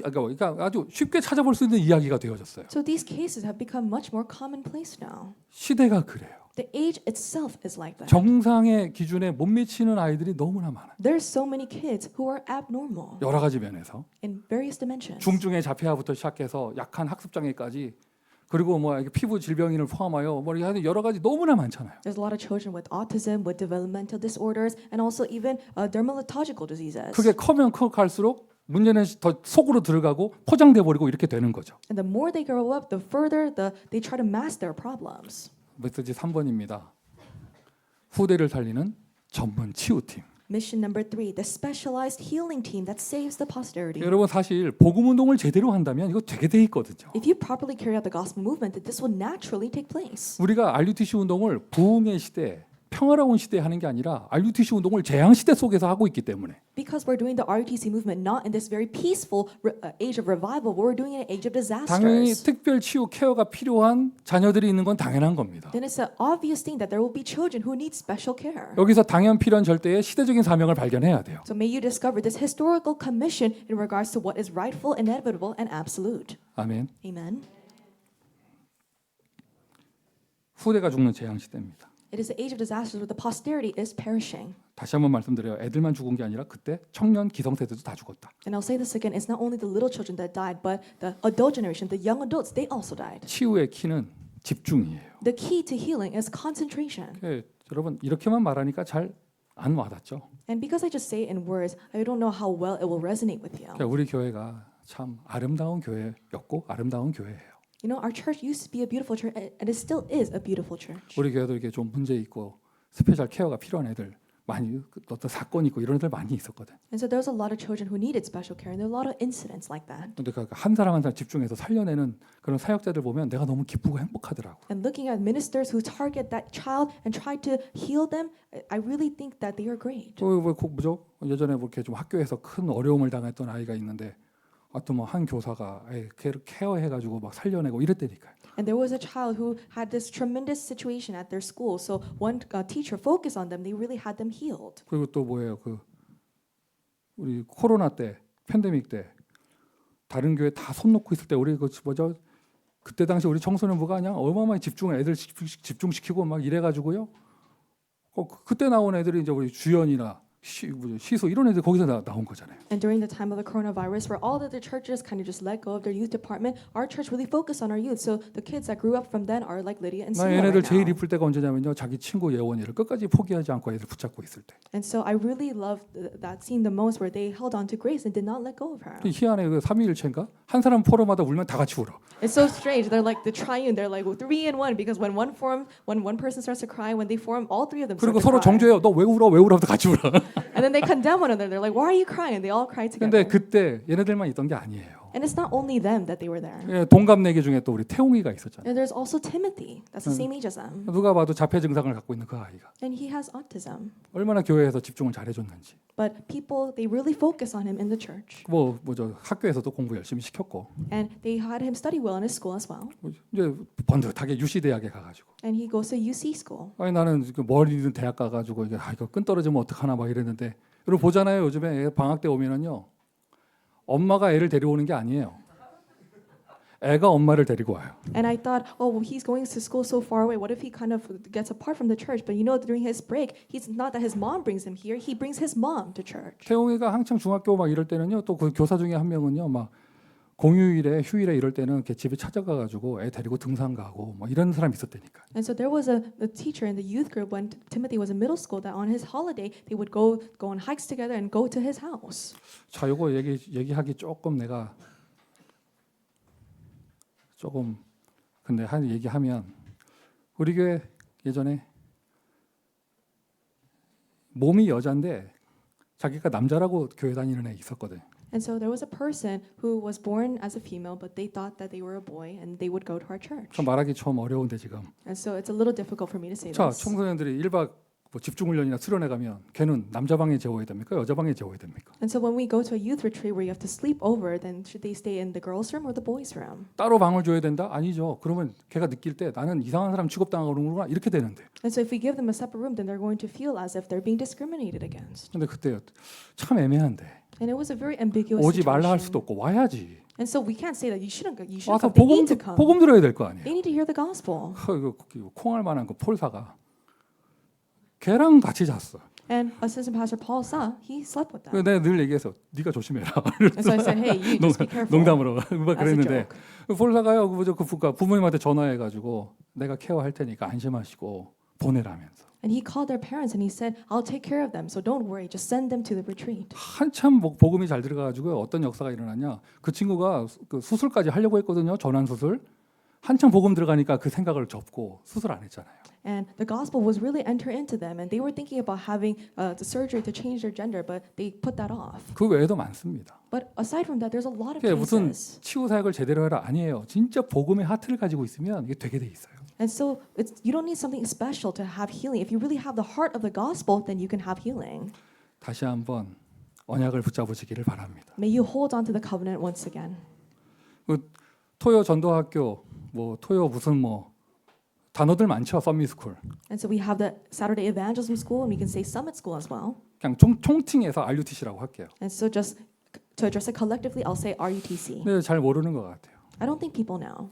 그러니까 아주 쉽게 찾아볼 수 있는 이야기가 되어졌어요. So these cases have become much more commonplace now. 시대가 그래요. The age itself is like that. 정상의 기준에 못 미치는 아이들이 너무나 많아요. There's so many kids who are abnormal 여러 가지 면에서 in various dimensions. 중증의 자폐아부터 시작해서 약한 학습장애까지 그리고 뭐 피부 질병인을 포함하여 뭐 여러 가지 너무나 많잖아요. There's a lot of children with autism, with developmental disorders, and also even dermatological diseases. 그게 커면 갈수록 문제는 더 속으로 들어가고 포장돼 버리고 이렇게 되는 거죠. And the more they grow up, the further they try to mask their problems. 메시지 3번입니다. 후대를 살리는 전문 치유팀. Mission number 3, the specialized healing team that saves the posterity. 여러분 사실 복음 운동을 제대로 한다면 이거 되게 돼 있거든요. If you properly carry out the gospel movement, then this will naturally take place. 우리가 RUTC 운동을 부흥의 시대, 평화로운 시대에 하는 게 아니라 RUTC 운동을 재앙 시대 속에서 하고 있기 때문에 Because we're doing the RUTC movement not in this very peaceful age of revival, but we're doing it in an age of 당연히 disasters. 특별 치유 케어가 필요한 자녀들이 있는 건 당연한 겁니다. Then it's an obvious thing that there will be children who need special care. 여기서 당연 필요한 절대의 시대적인 사명을 발견해야 돼요. So may you discover this historical commission in regards to what is rightful, inevitable, and absolute. 아멘. Amen. 후대가 죽는 재앙 시대입니다. It is the age of disasters where the posterity is perishing. 다시 한번 말씀드려요. 애들만 죽은 게 아니라 그때 청년 기성세대도 다 죽었다. And I'll say this again, it's not only the little children that died, but the adult generation, the young adults, they also died. 치유의 키는 집중이에요. The key to healing is concentration. 여러분 이렇게만 말하니까 잘 안 와닿죠. And because I just say it in words, I don't know how well it will resonate with you. 우리 교회가 참 아름다운 교회였고 아름다운 교회예요. You know, our church used to be a beautiful church, and it still is a beautiful church. 우리 교회도 이게 좀 문제 있고 스페셜 케어가 필요한 애들 많이 어떤 사건 있고 이런 애들 많이 있었거든. And so there's a lot of children who needed special care, and there are a lot of incidents like that. 근데 한 사람 한 사람 집중해서 살려내는 그런 사역자들 보면 내가 너무 기쁘고 행복하더라고. And looking at ministers who target that child and try to heal them, I really think that they are great. 뭐죠? 예전에 이렇게 좀 학교에서 큰 어려움을 당했던 아이가 있는데 또 뭐 한 교사가 걔를 케어해가지고 막 살려내고 이랬다니까요. And there was a child who had this tremendous situation at their school. So one teacher focused on them. They really had them healed. 그리고 또 뭐예요? 우리 코로나 때, 팬데믹 때 다른 교회 다 손 놓고 있을 때 우리 뭐죠? 그때 당시 우리 청소년부가 그냥 어마어마하게 애들 집중시키고 막 이래가지고요. 그때 나온 애들이 이제 우리 주연이나 시소 이런 애들 거기서 나온 거잖아요. And during the time of the coronavirus, where all the other churches kind of just let go of their youth department, our church really focused on our youth. So the kids that grew up from then are like Lydia and 나 Sila 얘네들 right 제일 now. 이쁠 때가 언제냐면요. 자기 친구 예원이를 끝까지 포기하지 않고 애들 붙잡고 있을 때. And so I really loved that scene the most, where they held on to Grace and did not let go of her. 희한해. 그 삼위일체인가? 한 사람 포럼하다 울면 다 같이 울어. It's so strange. They're like the triune. They're like 3 in 1, because when one person starts to cry, when they form, all three of them start 그리고 to 서로 cry. 정죄해요. 너 왜 울어? 왜 울어? 하면서 같이 울어. And then they condemn one another. They're like, why are you crying? And they all cry 근데 together. 그때 얘네들만 있던 게 아니에요. And it's not only them that they were there. 동갑내기 중에 또 우리 태웅이가 있었잖아요. And there's also Timothy. That's the same age as them. 누가 봐도 자폐 증상을 갖고 있는 그 아이가 And he has autism. 얼마나 교회에서 집중을 잘해줬는지. But people, they really focus on him in the church. 뭐죠? 학교에서도 공부 열심히 시켰고 And they had him study well in his school as well. 이제 번듯하게 유시 대학에 가가지고. And he goes to UC school. 아니 나는 멀리 있는 대학 가가지고 이거 끈 떨어지면 어떡하나 막 이랬는데 여러분 보잖아요. 요즘에 애 방학 때 오면은요 엄마가 애를 데려오는 게 아니에요. 애가 엄마를 데리고 와요. And I thought, oh, well, he's going to school so far away. What if he kind of gets apart from the church? But you know, during his break, he's not that his mom brings him here. He brings his mom to church. 태용이가 한창 중학교 막 이럴 때는요. 또 그 교사 중에 한 명은요. 막 공휴일에 휴일에 이럴 때는 이렇게 집에 찾아가가지고 애 데리고 등산 가고 뭐 이런 사람 있었다니까. And so there was a teacher in the youth group when Timothy was in middle school that on his holiday they would go on hikes together and go to his house. 자, 요거 얘기하기 조금 내가 조금 근데 한 얘기하면 우리 교회 예전에 몸이 여잔데 자기가 남자라고 교회 다니는 애 있었거든. And so there was a person who was born as a female, but they thought that they were a boy, and they would go to our church. 참 말하기 좀 어려운데 지금. And so it's a little difficult for me to say 자, this. 청소년들이 1박 뭐 집중훈련이나 수련회 가면 걔는 남자 방에 재워야 됩니까? 여자 방에 재워야 됩니까? And so when we go to a youth retreat where you have to sleep over, then should they stay in the girls' room or the boys' room? 따로 방을 줘야 된다? 아니죠. 그러면 걔가 느낄 때 나는 이상한 사람 취급당하는구나 이렇게 되는데. And so if we give them a separate room, then they're going to feel as if they're being discriminated against. 근데 그때 참 애매한데. And it was a very ambiguous 오지 말라 할 situation. 수도 없고 와야지. And so we can't say that you shouldn't go. You 와서 shouldn't come. They need to come. 복음 들어야 될 거 아니에요. They need to hear the gospel. 이거 콩알 만한 그 폴사가 걔랑 같이 잤어. And Assistant Pastor Paul saw, he slept with them. 내가 늘 얘기해서 네가 조심해라. And so I said, hey, you just be careful. 농담으로 막 As a 그랬는데 joke. 폴사가요 그 부모님한테 전화해가지고 내가 케어할 테니까 안심하시고 보내라면서. And he called their parents and he said, I'll take care of them. So don't worry, just send them to the retreat. 한참 복음이 잘 들어가가지고 어떤 역사가 일어났냐. 그 친구가 그 수술까지 하려고 했거든요. 전환 수술. 한참 복음 들어가니까 그 생각을 접고 수술 안 했잖아요. And the gospel was really enter into them, and they were thinking about having the surgery to change their gender, but they put that off. 그 외에도 많습니다. But aside from that, there's a lot of 그게 무슨 cases. 치유 사역을 제대로 해라 아니에요. 진짜 복음의 하트를 가지고 있으면 이게 되게 돼 있어요. And so you don't need something special to have healing. If you really have the heart of the gospel, then you can have healing. 다시 한번 언약을 붙잡으시기를 바랍니다. May you hold on to the covenant once again. 그 토요 전도학교 뭐 토요 무슨 뭐 단어들 많죠. 썸미스쿨. And so we have the Saturday Evangelism School, and we can say Summit School as well. 그냥 총팅해서 RUTC라고 할게요. And so just to address it collectively, I'll say RUTC. 근데 잘 모르는 것 같아요. I don't think people know.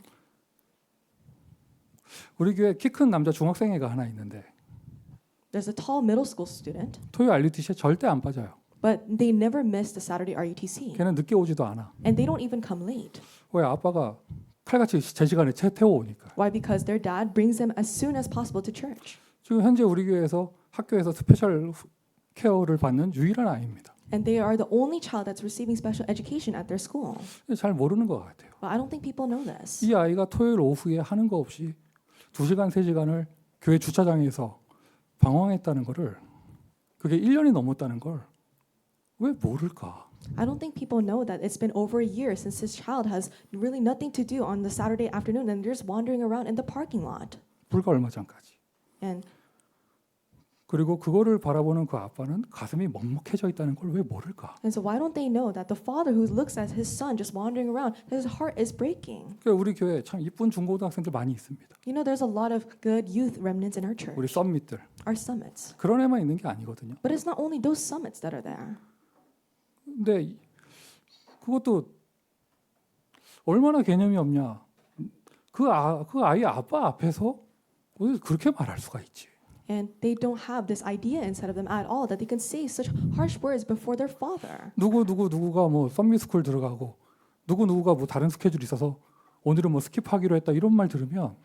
우리 교회 키 큰 남자 중학생애가 하나 있는데 There's a tall middle school student, 토요 RUTC에 절대 안 빠져요. but they never miss the Saturday RUTC, 걔는 늦게 오지도 않아. and they don't even come late. 왜? 아빠가 칼같이 제 시간에 태워오니까. Why? Because their dad brings them as soon as possible to church. 지금 현재 우리 교회에서 학교에서 스페셜 케어를 받는 유일한 아이입니다. And they are the only child that's receiving special education at their school. 잘 모르는 것 같아요. But I don't think people know this. 이 아이가 토요일 오후에 하는 거 없이 2시간, 3시간을 교회 주차장에서 방황했다는 거를, 그게 1년이 넘었다는 걸 왜 모를까? I don't think people know that it's been over a year since this child has really nothing to do on the Saturday afternoon and they're just wandering around in the parking lot. 불과 얼마 전까지. And 그리고 그거를 바라보는 그 아빠는 가슴이 먹먹해져 있다는 걸 왜 모를까? so why don't they know that the father who looks at his son just wandering around, his heart is breaking? 그러니까 우리 교회 참 이쁜 중고등학생들 많이 있습니다. You know, there's a lot of good youth remnants in our church, 우리 썸밋들. our summits. 그런 애만 있는 게 아니거든요. But it's not only those summits that are there. 근데 그것도 얼마나 개념이 없냐. 그 아이 아빠 앞에서 왜 그렇게 말할 수가 있지? And they don't have this idea inside of them at all that they can say such harsh words before their father. 누구가 뭐 썸밋스쿨 들어가고 누구가 뭐 다른 스케줄이 있어서 오늘은 뭐 스킵하기로 했다 이런 말 들으면,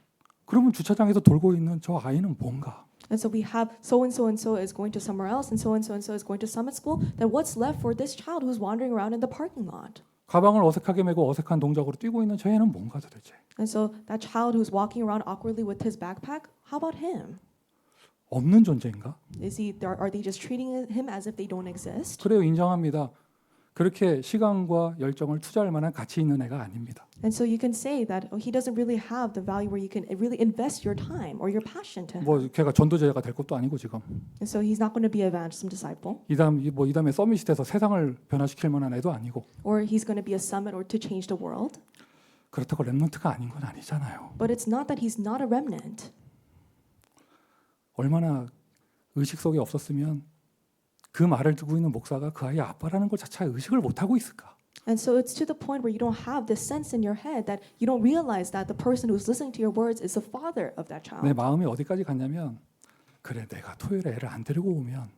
그러면 주차장에서 돌고 있는 저 아이는 뭔가? And so we have so and so is going to somewhere else, and so is going to summit school. Then what's left for this child who's wandering around in the parking lot? 가방을 어색하게 메고 어색한 동작으로 뛰고 있는 저 애는 뭔가 도대체? And so that child who's walking around awkwardly with his backpack, how about him? 없는 존재인가? Are they just treating him as if they don't exist? 그래요, 인정합니다. 그렇게 시간과 열정을 투자할 만한 가치 있는 애가 아닙니다. And so you can say that he doesn't really have the value where you can really invest your time or your passion to him. 뭐 걔가 전도제가 될 것도 아니고 지금 And so he's not going to be an evangelism disciple, 이 다음에 서밋이 돼서 세상을 변화시킬 만한 애도 아니고, or he's going to be a summit or to change the world. 그렇다고 렘넌트가 아닌 건 아니잖아요. But it's not that he's not a remnant. 얼마나 의식 속에 없었으면 그 말을 듣고 있는 목사가 그 아이의 아빠라는 걸 자체 의식을 못 하고 있을까? And so it's to the point where you don't have this sense in your head that you don't realize that the person who's listening to your words is the father of that child. 내 마음이 어디까지 갔냐면, 그래 내가 토요일에 애를 안 데리고 오면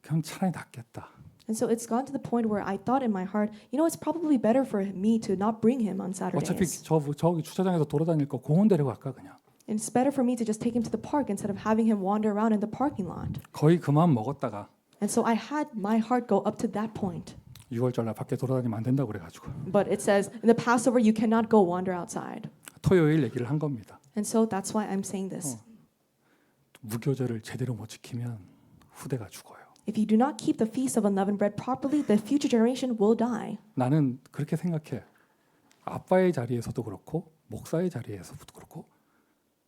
그냥 차라리 낫겠다. And so it's gone to the point where I thought in my heart, you know, it's probably better for me to not bring him on 어차피 Saturdays. 저기 주차장에서 돌아다닐 거 공원 데려갈까 그냥. And it's better for me to just take him to the park instead of having him wander around in the parking lot. 거의 그만 먹었다가 And so I had my heart go up to that point. 6월절날 밖에 돌아다니면 안 된다고 그래가지고 But it says in the Passover you cannot go wander outside. 토요일 얘기를 한 겁니다. And so that's why I'm saying this. 무교절을 제대로 못 지키면 후대가 죽어요. If you do not keep the feast of unleavened bread properly, the future generation will die. 나는 그렇게 생각해. 아빠의 자리에서도 그렇고 목사의 자리에서도 그렇고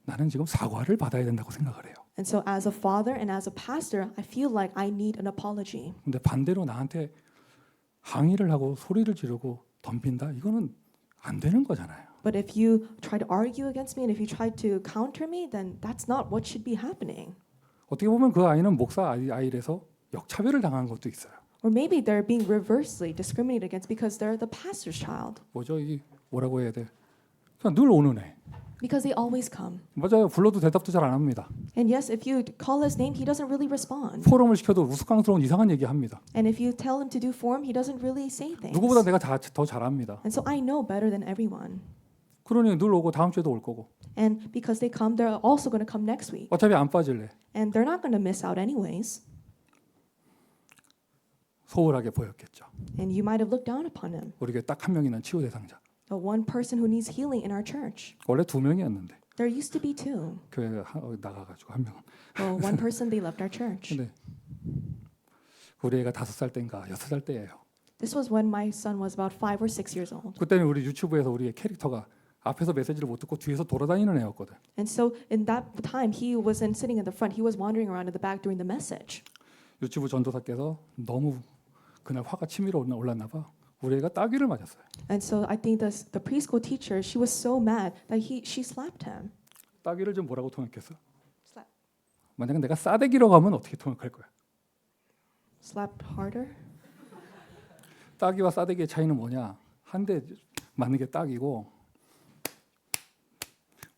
나는 지금 사과를 받아야 된다고 생각을 해요. And so as a father and as a pastor, I feel like I need an apology. 근데 반대로 나한테 항의를 하고 소리를 지르고 덤빈다? 이거는 안 되는 거잖아요. But if you try to argue against me and if you try to counter me, then that's not what should be happening. 어떻게 보면 그 아이는 목사 아이라서 역차별을 당한 것도 있어요. Or maybe they're being reversely discriminated against because they're the pastor's child. 뭐죠? 이 뭐라고 해야 돼? 그냥 늘 오는 애. Because they always come. 맞아요. 불러도 대답도 잘 안 합니다. And yes, if you call his name, he doesn't really respond. 포럼을 시켜도 우스꽝스러운 이상한 얘기 합니다. And if you tell him to do form, he doesn't really say things. 누구보다 내가 더 잘합니다. And so I know better than everyone. 그러니 늘 오고 다음 주에도 올 거고. And because they come, they're also going to come next week. 어차피 안 빠질래. And they're not going to miss out anyways. 소홀하게 보였겠죠. And you might have looked down upon him. 우리 교회 딱 한 명 있는 치유 대상자. The one person who needs healing in our church. 원래 2명이었는데 There used to be two. 교회 나가가지고 한 명은. Well, one person, they left our church. 근데 우리 애가 5살 때인가 6살 때예요. This was when my son was about 5 or 6 years old. 그때는 우리 유튜브에서 우리의 캐릭터가 앞에서 메시지를 못 듣고 뒤에서 돌아다니는 애였거든. And so in that time, he wasn't sitting in the front. He was wandering around in the back during the message. 유튜브 전도사께서 너무 그날 화가 치밀어 올랐나 봐. 우리 애가 따귀를 맞았어요. And so I think the preschool teacher, she was so mad that she slapped him. 따귀를 좀 뭐라고 통역했어? Slap. 만약에 내가 싸대기라고 하면 어떻게 통역할 거야? Slapped harder? 따귀와 싸대기의 차이는 뭐냐? 한 대 맞는 게 따귀고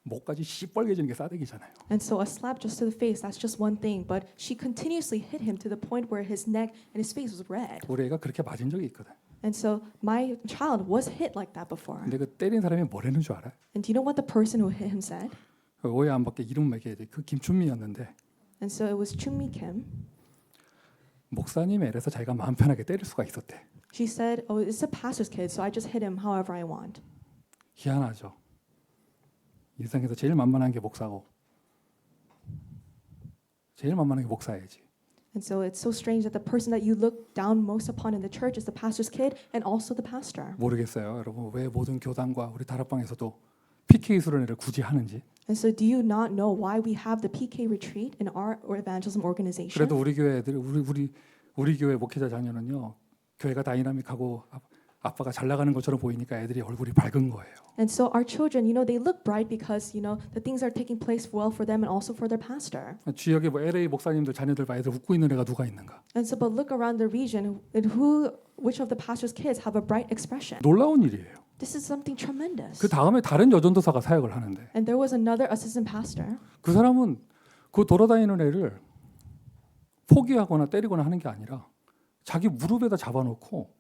목까지 시뻘개지는 게 싸대기잖아요. And so a slap just to the face, that's just one thing. But she continuously hit him to the point where his neck and his face was red. 우리 애가 그렇게 맞은 적이 있거든. And so my child was hit like that before. 근데 그 때린 사람이 뭐라는 줄 알아? And do you know what the person who hit him said? 오해 안 받게 이름 매겨야 돼. 그 김춘미였는데 And so it was Chung-mi Kim. 목사님 애라서 자기가 마음 편하게 때릴 수가 있었대. She said, "Oh, it's a pastor's kid, so I just hit him however I want." 희한하죠. 이 세상에서 제일 만만한 게 목사고 제일 만만한 게 목사야지. And so it's so strange that the person that you look down most upon in the church is the pastor's kid and also the pastor. 모르겠어요, 여러분. 왜 모든 교단과 우리 다락방에서도 PK 수련회를 굳이 하는지. And so do you not know why we have the PK retreat in our evangelism organization? 그래도 우리 교회 애들 우리 교회 목회자 자녀는요. 교회가 다이나믹하고 아빠가 잘 나가는 것처럼 보이니까 애들이 얼굴이 밝은 거예요. And so our children, they look bright because, the things are taking place well for them and also for their pastor. 지역에 뭐 LA 목사님들 자녀들 봐 애들 웃고 있는 애가 누가 있는가? And so, but look around the region, and which of the pastor's kids have a bright expression? 놀라운 일이에요. This is something tremendous. 그 다음에 다른 여전도사가 사역을 하는데 And there was another assistant pastor. 그 사람은 그 돌아다니는 애를 포기하거나 때리거나 하는 게 아니라 자기 무릎에다 잡아놓고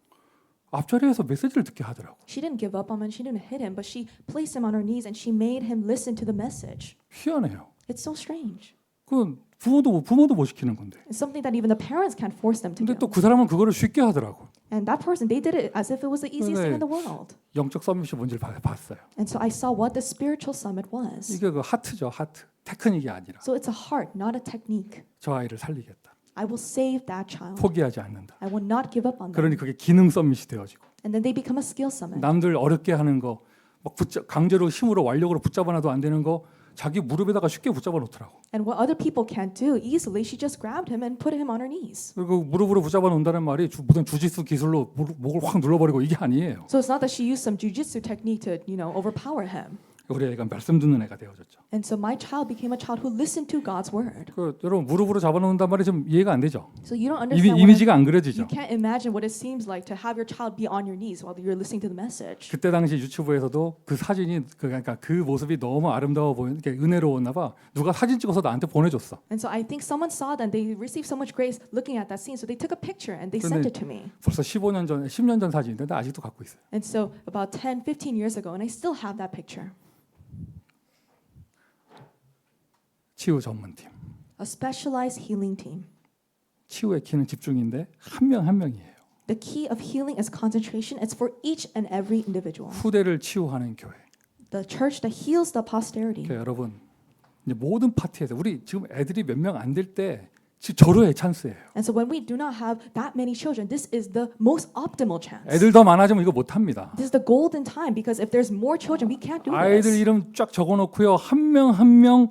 앞자리에서 메시지를 듣게 하더라고. She didn't give up on him, she didn't hit him, but she placed him on her knees and she made him listen to the message. 희한해요. It's so strange. 그 부모도 못 시키는 건데. It's something that even the parents can't force them to 근데 do. 또 그 사람은 그거를 쉽게 하더라고. And that person, they did it as if it was the easiest thing in the world. 영적 서밋이 뭔지를 봤어요. And so I saw what the spiritual summit was. 이게 그 하트죠, 하트. 테크닉이 아니라. So it's a heart, not a technique. 저 아이를 살리겠다. I will save that child. 포기하지 않는다. I will not give up on them. 그러니 그게 기능 서밋이 되어지고. And then they become a skill summit. 남들 어렵게 하는 거, 막 강제로 힘으로 완력으로 붙잡아놔도 안 되는 거 자기 무릎에다가 쉽게 붙잡아 놓더라고. And what other people can't do easily, she just grabbed him and put him on her knees. 그리고 무릎으로 붙잡아 놓는다는 말이 무슨 주짓수 기술로 목을 확 눌러버리고 이게 아니에요. So it's not that she used some jujitsu technique to, overpower him. 우리 애가 말씀 듣는 애가 되어졌죠. And so my child became a child who listened to God's word. 여러분 무릎으로 잡아놓는단 말이 좀 이해가 안 되죠. So you don't understand. 이미지가 안 You 그려지죠. can't imagine what it seems like to have your child be on your knees while you're listening to the message. 그때 당시 유튜브에서도 그 사진이 그러니까 그 모습이 너무 아름다워 보이는 게 은혜로웠나 봐. 누가 사진 찍어서 나한테 보내줬어. And so I think someone saw that and they received so much grace looking at that scene, so they took a picture and they sent it to me. 벌써 15년 전, 10년 전 사진인데 나 아직도 갖고 있어요. And so about 10, 15 years ago, and I still have that picture. 치유 전문팀. A specialized healing team. 치유의 키는 집중인데 한 명 한 명이에요. The key of healing is concentration. It's for each and every individual. 후대를 치유하는 교회. The church that heals the posterity. 그러니까 여러분 이제 모든 파티에서 우리 지금 애들이 몇 명 안 될 때 절호의 찬스예요. And so when we do not have that many children, this is the most optimal chance. 애들 더 많아지면 이거 못 합니다. This is the golden time because if there's more children, we can't do 아이들 this. 이름 쫙 적어놓고요. 한 명 한 명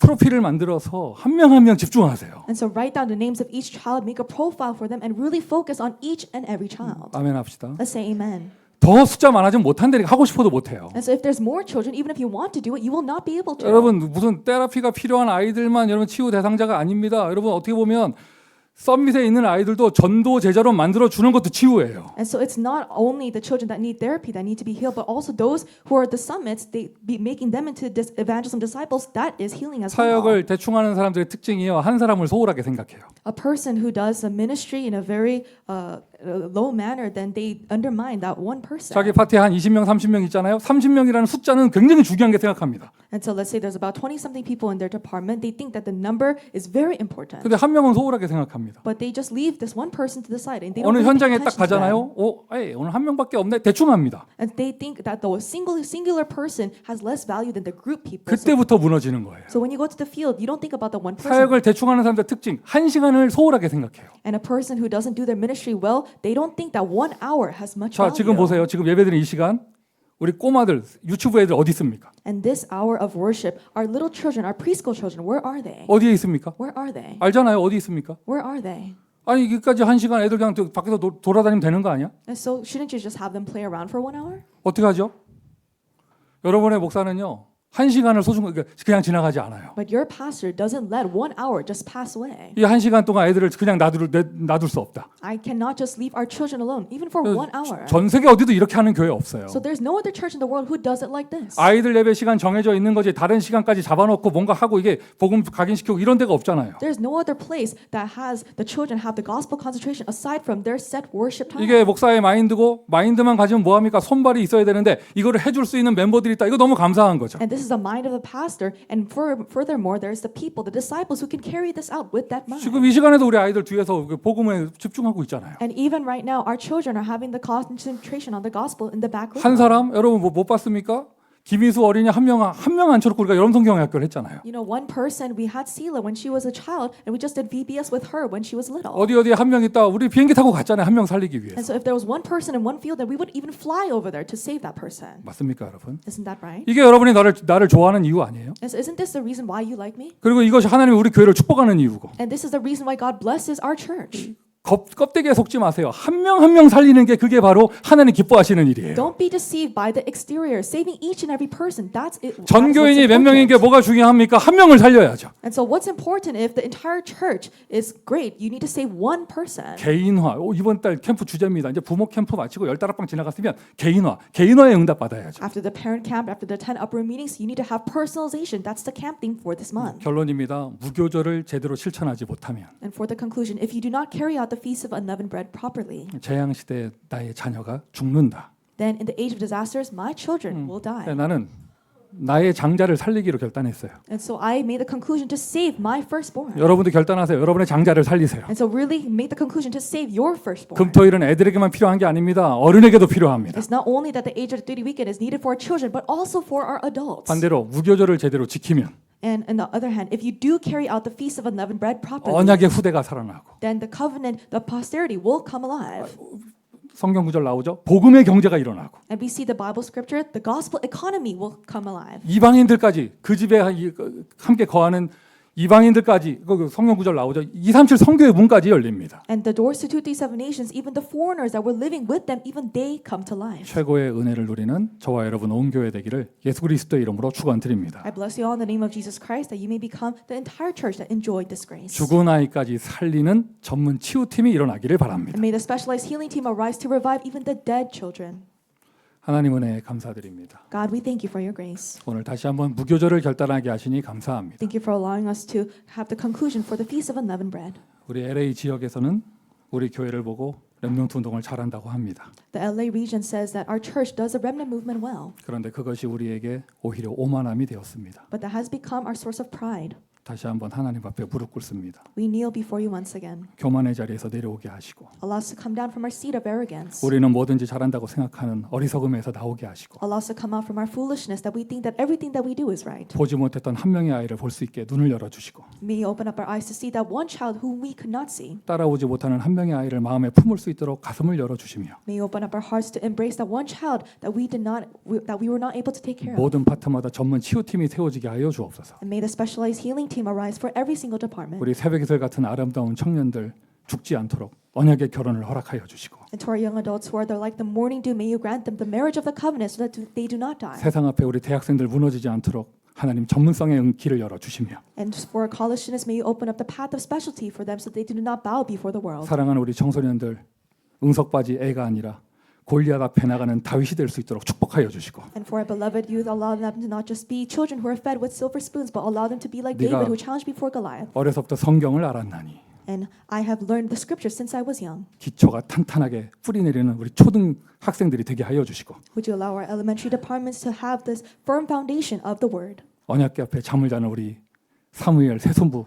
프로필을 만들어서 한 명 한 명 집중하세요. And so write down the names of each child, make a profile for them, and really focus on each and every child. 아멘 합시다. Let's say amen. 더 숫자 많아지면 못한다니까 하고 싶어도 못해요. And so if there's more children, even if you want to do it, you will not be able to. 여러분 무슨 테라피가 필요한 아이들만 여러분 치유 대상자가 아닙니다. 여러분 어떻게 보면 썸밋에 있는 아이들도 전도 제자로 만들어 주는 것도 치유예요. And so it's not only the children that need therapy that need to be healed, but also those who are at the summits, they be making them into evangelism disciples. That is healing as well. 사역을 대충 하는 사람들의 특징이요. 한 사람을 소홀하게 생각해요. A person who does a ministry in a very low manner, then they undermine that one person. 자기 파티에 한 20명, 30명 있잖아요. 30명이라는 숫자는 굉장히 중요한 게 생각합니다. And so let's say there's about 20-something people in their department. They think that the number is very important. 근데 한 명은 소홀하게 생각합니다. But they just leave this one person to the side and they don't 어느 really pay 현장에 딱 attention to them. 가잖아요. 오늘 한 명밖에 없네. 대충 합니다. And they think that the singular person has less value than the group people. 그때부터 무너지는 거예요. So when you go to the field, you don't think about the one person. 사역을 대충 하는 사람들 특징, 한 시간을 소홀하게 생각해요. And a person who doesn't do their ministry well, they don't think that 1 hour has much 자, value. 지금 보세요. 지금 예배드리는 이 시간 우리 꼬마들, 유튜브 애들 어디 있습니까? And this hour of worship, our little children, our preschool children, where are they? 어디에 있습니까? Where are they? 알잖아요. 어디 있습니까? Where are they? 아니 여기까지 한 시간 애들 그냥 밖에서 돌아다니면 되는 거 아니야? And so shouldn't you just have them play around for 1 hour? 어떻게 하죠? 여러분의 목사는요. 1시간을 그냥 지나가지 않아요. But your pastor doesn't let 1 hour just pass away. 이 1시간 동안 애들을 그냥 놔둘 수 없다. I cannot just leave our children alone, even for 1 hour. 전 세계 어디도 이렇게 하는 교회 없어요. So there's no other church in the world who does it like this. 아이들 예배 시간 정해져 있는 거지 다른 시간까지 잡아놓고 뭔가 하고 이게 복음 각인시키고 이런 데가 없잖아요. There's no other place that has the children have the gospel concentration aside from their set worship time. 이게 목사의 마인드고 마인드만 가지면 뭐합니까? 손발이 있어야 되는데 이거를 해줄 수 있는 멤버들이 있다. 이거 너무 감사한 거죠. And this is the mind of the pastor, and furthermore, there's the people, the disciples who can carry this out with that mind. 지금 이 시간에도 우리 아이들 뒤에서 복음에 집중하고 있잖아요. And even right now, our children are having the concentration on the gospel in the back room. 한 사람 여러분 못 봤습니까? 김희수 어린이 한 명 앉혀놓고 우리가 여름성경학교를 했잖아요. You know, one person, we had Sela when she was a child, and we just did VBS with her when she was little. 어디에 한 명 있다. 우리 비행기 타고 갔잖아요. 한 명 살리기 위해서. And so if there was one person in one field, then we would even fly over there to save that person. 맞습니까, 여러분? Isn't that right? 이게 여러분이 나를 좋아하는 이유 아니에요? And so isn't this the reason why you like me? 그리고 이것이 하나님이 우리 교회를 축복하는 이유고. And this is the reason why God blesses our church. 껍데기에 속지 마세요. 한 명 살리는 게 그게 바로 하나님 기뻐하시는 일이에요. Don't be deceived by the exterior. Saving each and every person, that's it. 전 교인이 몇 명인 게 뭐가 중요합니까? 한 명을 살려야죠. And so what's important if the entire church is great, you need to save one person. 개인화. 이번 달 캠프 주제입니다. 이제 부모 캠프 마치고 15방 지나갔으면 개인화에 응답 받아야죠. After the parent camp, after the 10 upper meetings, you need to have personalization. That's the camp theme for this month. 결론입니다. 무교절을 제대로 실천하지 못하면 And for the conclusion, if you do not carry out the Feast of Unleavened Bread properly, 재앙 시대에 나의 자녀가 죽는다. then in the age of disasters, my children will die. 나는 나의 장자를 살리기로 결단했어요. And so I made the conclusion to save my firstborn. 여러분도 결단하세요. 여러분의 장자를 살리세요. And so really make the conclusion to save your firstborn. 금토일은 애들에게만 필요한 게 아닙니다. 어른에게도 필요합니다. It's not only that the age of duty weekend is needed for our children, but also for our adults. 반대로 무교절을 제대로 지키면 And on the other hand, if you do carry out the Feast of Unleavened Bread properly, 언약의 후대가 살아나고 then the covenant, the posterity will come alive. 성경 구절 나오죠. 복음의 경제가 일어나고 And we see the Bible scripture, the gospel economy will come alive. 이방인들까지 그 집에 함께 거하는 이방인들까지 그 성경 구절 나오죠. 237 성교의 문까지 열립니다. And the doors to 237 nations, even the foreigners that were living with them, even they come to life. 최고의 은혜를 누리는 저와 여러분 온 교회 되기를 예수 그리스도의 이름으로 축원드립니다. I bless you all in the name of Jesus Christ that you may become the entire church that enjoyed this grace. 죽은 아이까지 살리는 전문 치유팀이 일어나기를 바랍니다. And may the specialized healing team arise to revive even the dead children. 하나님 은혜에 감사드립니다. God, we thank you for your grace. 오늘 다시 한번 무교절을 결단하게 하시니 감사합니다. Thank you for allowing us to have the conclusion for the Feast of Unleavened Bread. 우리 LA 지역에서는 우리 교회를 보고 렘넌트 운동을 잘한다고 합니다. The LA region says that our church does the remnant movement well, 그런데 그것이 우리에게 오히려 오만함이 되었습니다. but that has become our source of pride. 다시 한번 하나님 앞에 무릎 꿇습니다. We kneel before you once again. 교만의 자리에서 내려오게 하시고 Allow us to come down from our seat of arrogance. 우리는 뭐든지 잘한다고 생각하는 어리석음에서 나오게 하시고 Allow us to come out from our foolishness that we think that everything that we do is right. 보지 못했던 한 명의 아이를 볼 수 있게 눈을 열어주시고 May you open up our eyes to see that one child whom we could not see. 따라오지 못하는 한 명의 아이를 마음에 품을 수 있도록 가슴을 열어주시며 May you open up our hearts to embrace that one child that we were not able to take care of. 모든 파트마다 전문 치유팀이 세워지게 하여 주옵소서. And may the specialized healing team arise for every single department. 우리 새벽이슬 같은 아름다운 청년들 죽지 않도록 언약의 결혼을 허락하여 주시고 And to our young adults who are like the morning dew, may you grant them the marriage of the covenant so that they do not die. 세상 앞에 우리 대학생들 무너지지 않도록 하나님 전문성의 길을 열어주시며 And for our college students, may you open up the path of specialty for them so they do not bow before the world. 사랑하는 우리 청소년들 응석바지 애가 아니라 골리앗 앞에 나가는 다윗이 될 수 있도록 축복하여 주시고 And for our beloved youth, allow them to not just be children who are fed with silver spoons, but allow them to be like 네가 David who challenged before Goliath. 어려서부터 성경을 알았나니 And I have learned the scriptures since I was young. 기초가 탄탄하게 뿌리 내리는 우리 초등 학생들이 되게 하여 주시고 Would you allow our elementary departments to have this firm foundation of the word? 언약궤 앞에 잠을 자는 우리 사무엘 새손부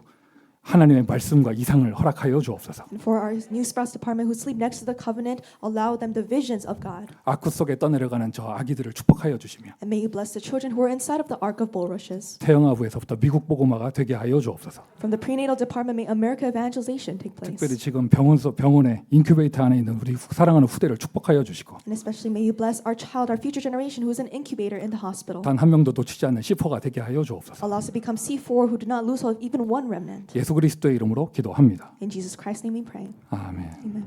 하나님의 말씀과 이상을 허락하여 주옵소서. And for our new sprouts department who sleep next to the covenant, allow them the visions of God. 아쿠 속에 떠내려가는 저 아기들을 축복하여 주시며 And may you bless the children who are inside of the ark of bulrushes. 태영아부에서부터 미국 보고마가 되게 하여 주옵소서. From the prenatal department, may America evangelization take place. 특별히 지금 병원에 인큐베이터 안에 있는 우리 사랑하는 후대를 축복하여 주시고 And especially may you bless our child, our future generation who is an incubator in the hospital. 단 한 명도 놓치지 않는 C4가 되게 하여 주옵소서. Allow us to become C4 who do not lose hold of even one remnant. 예수 그리스도의 이름으로 기도합니다. In Jesus Christ's name we pray. 아멘.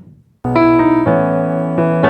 Amen.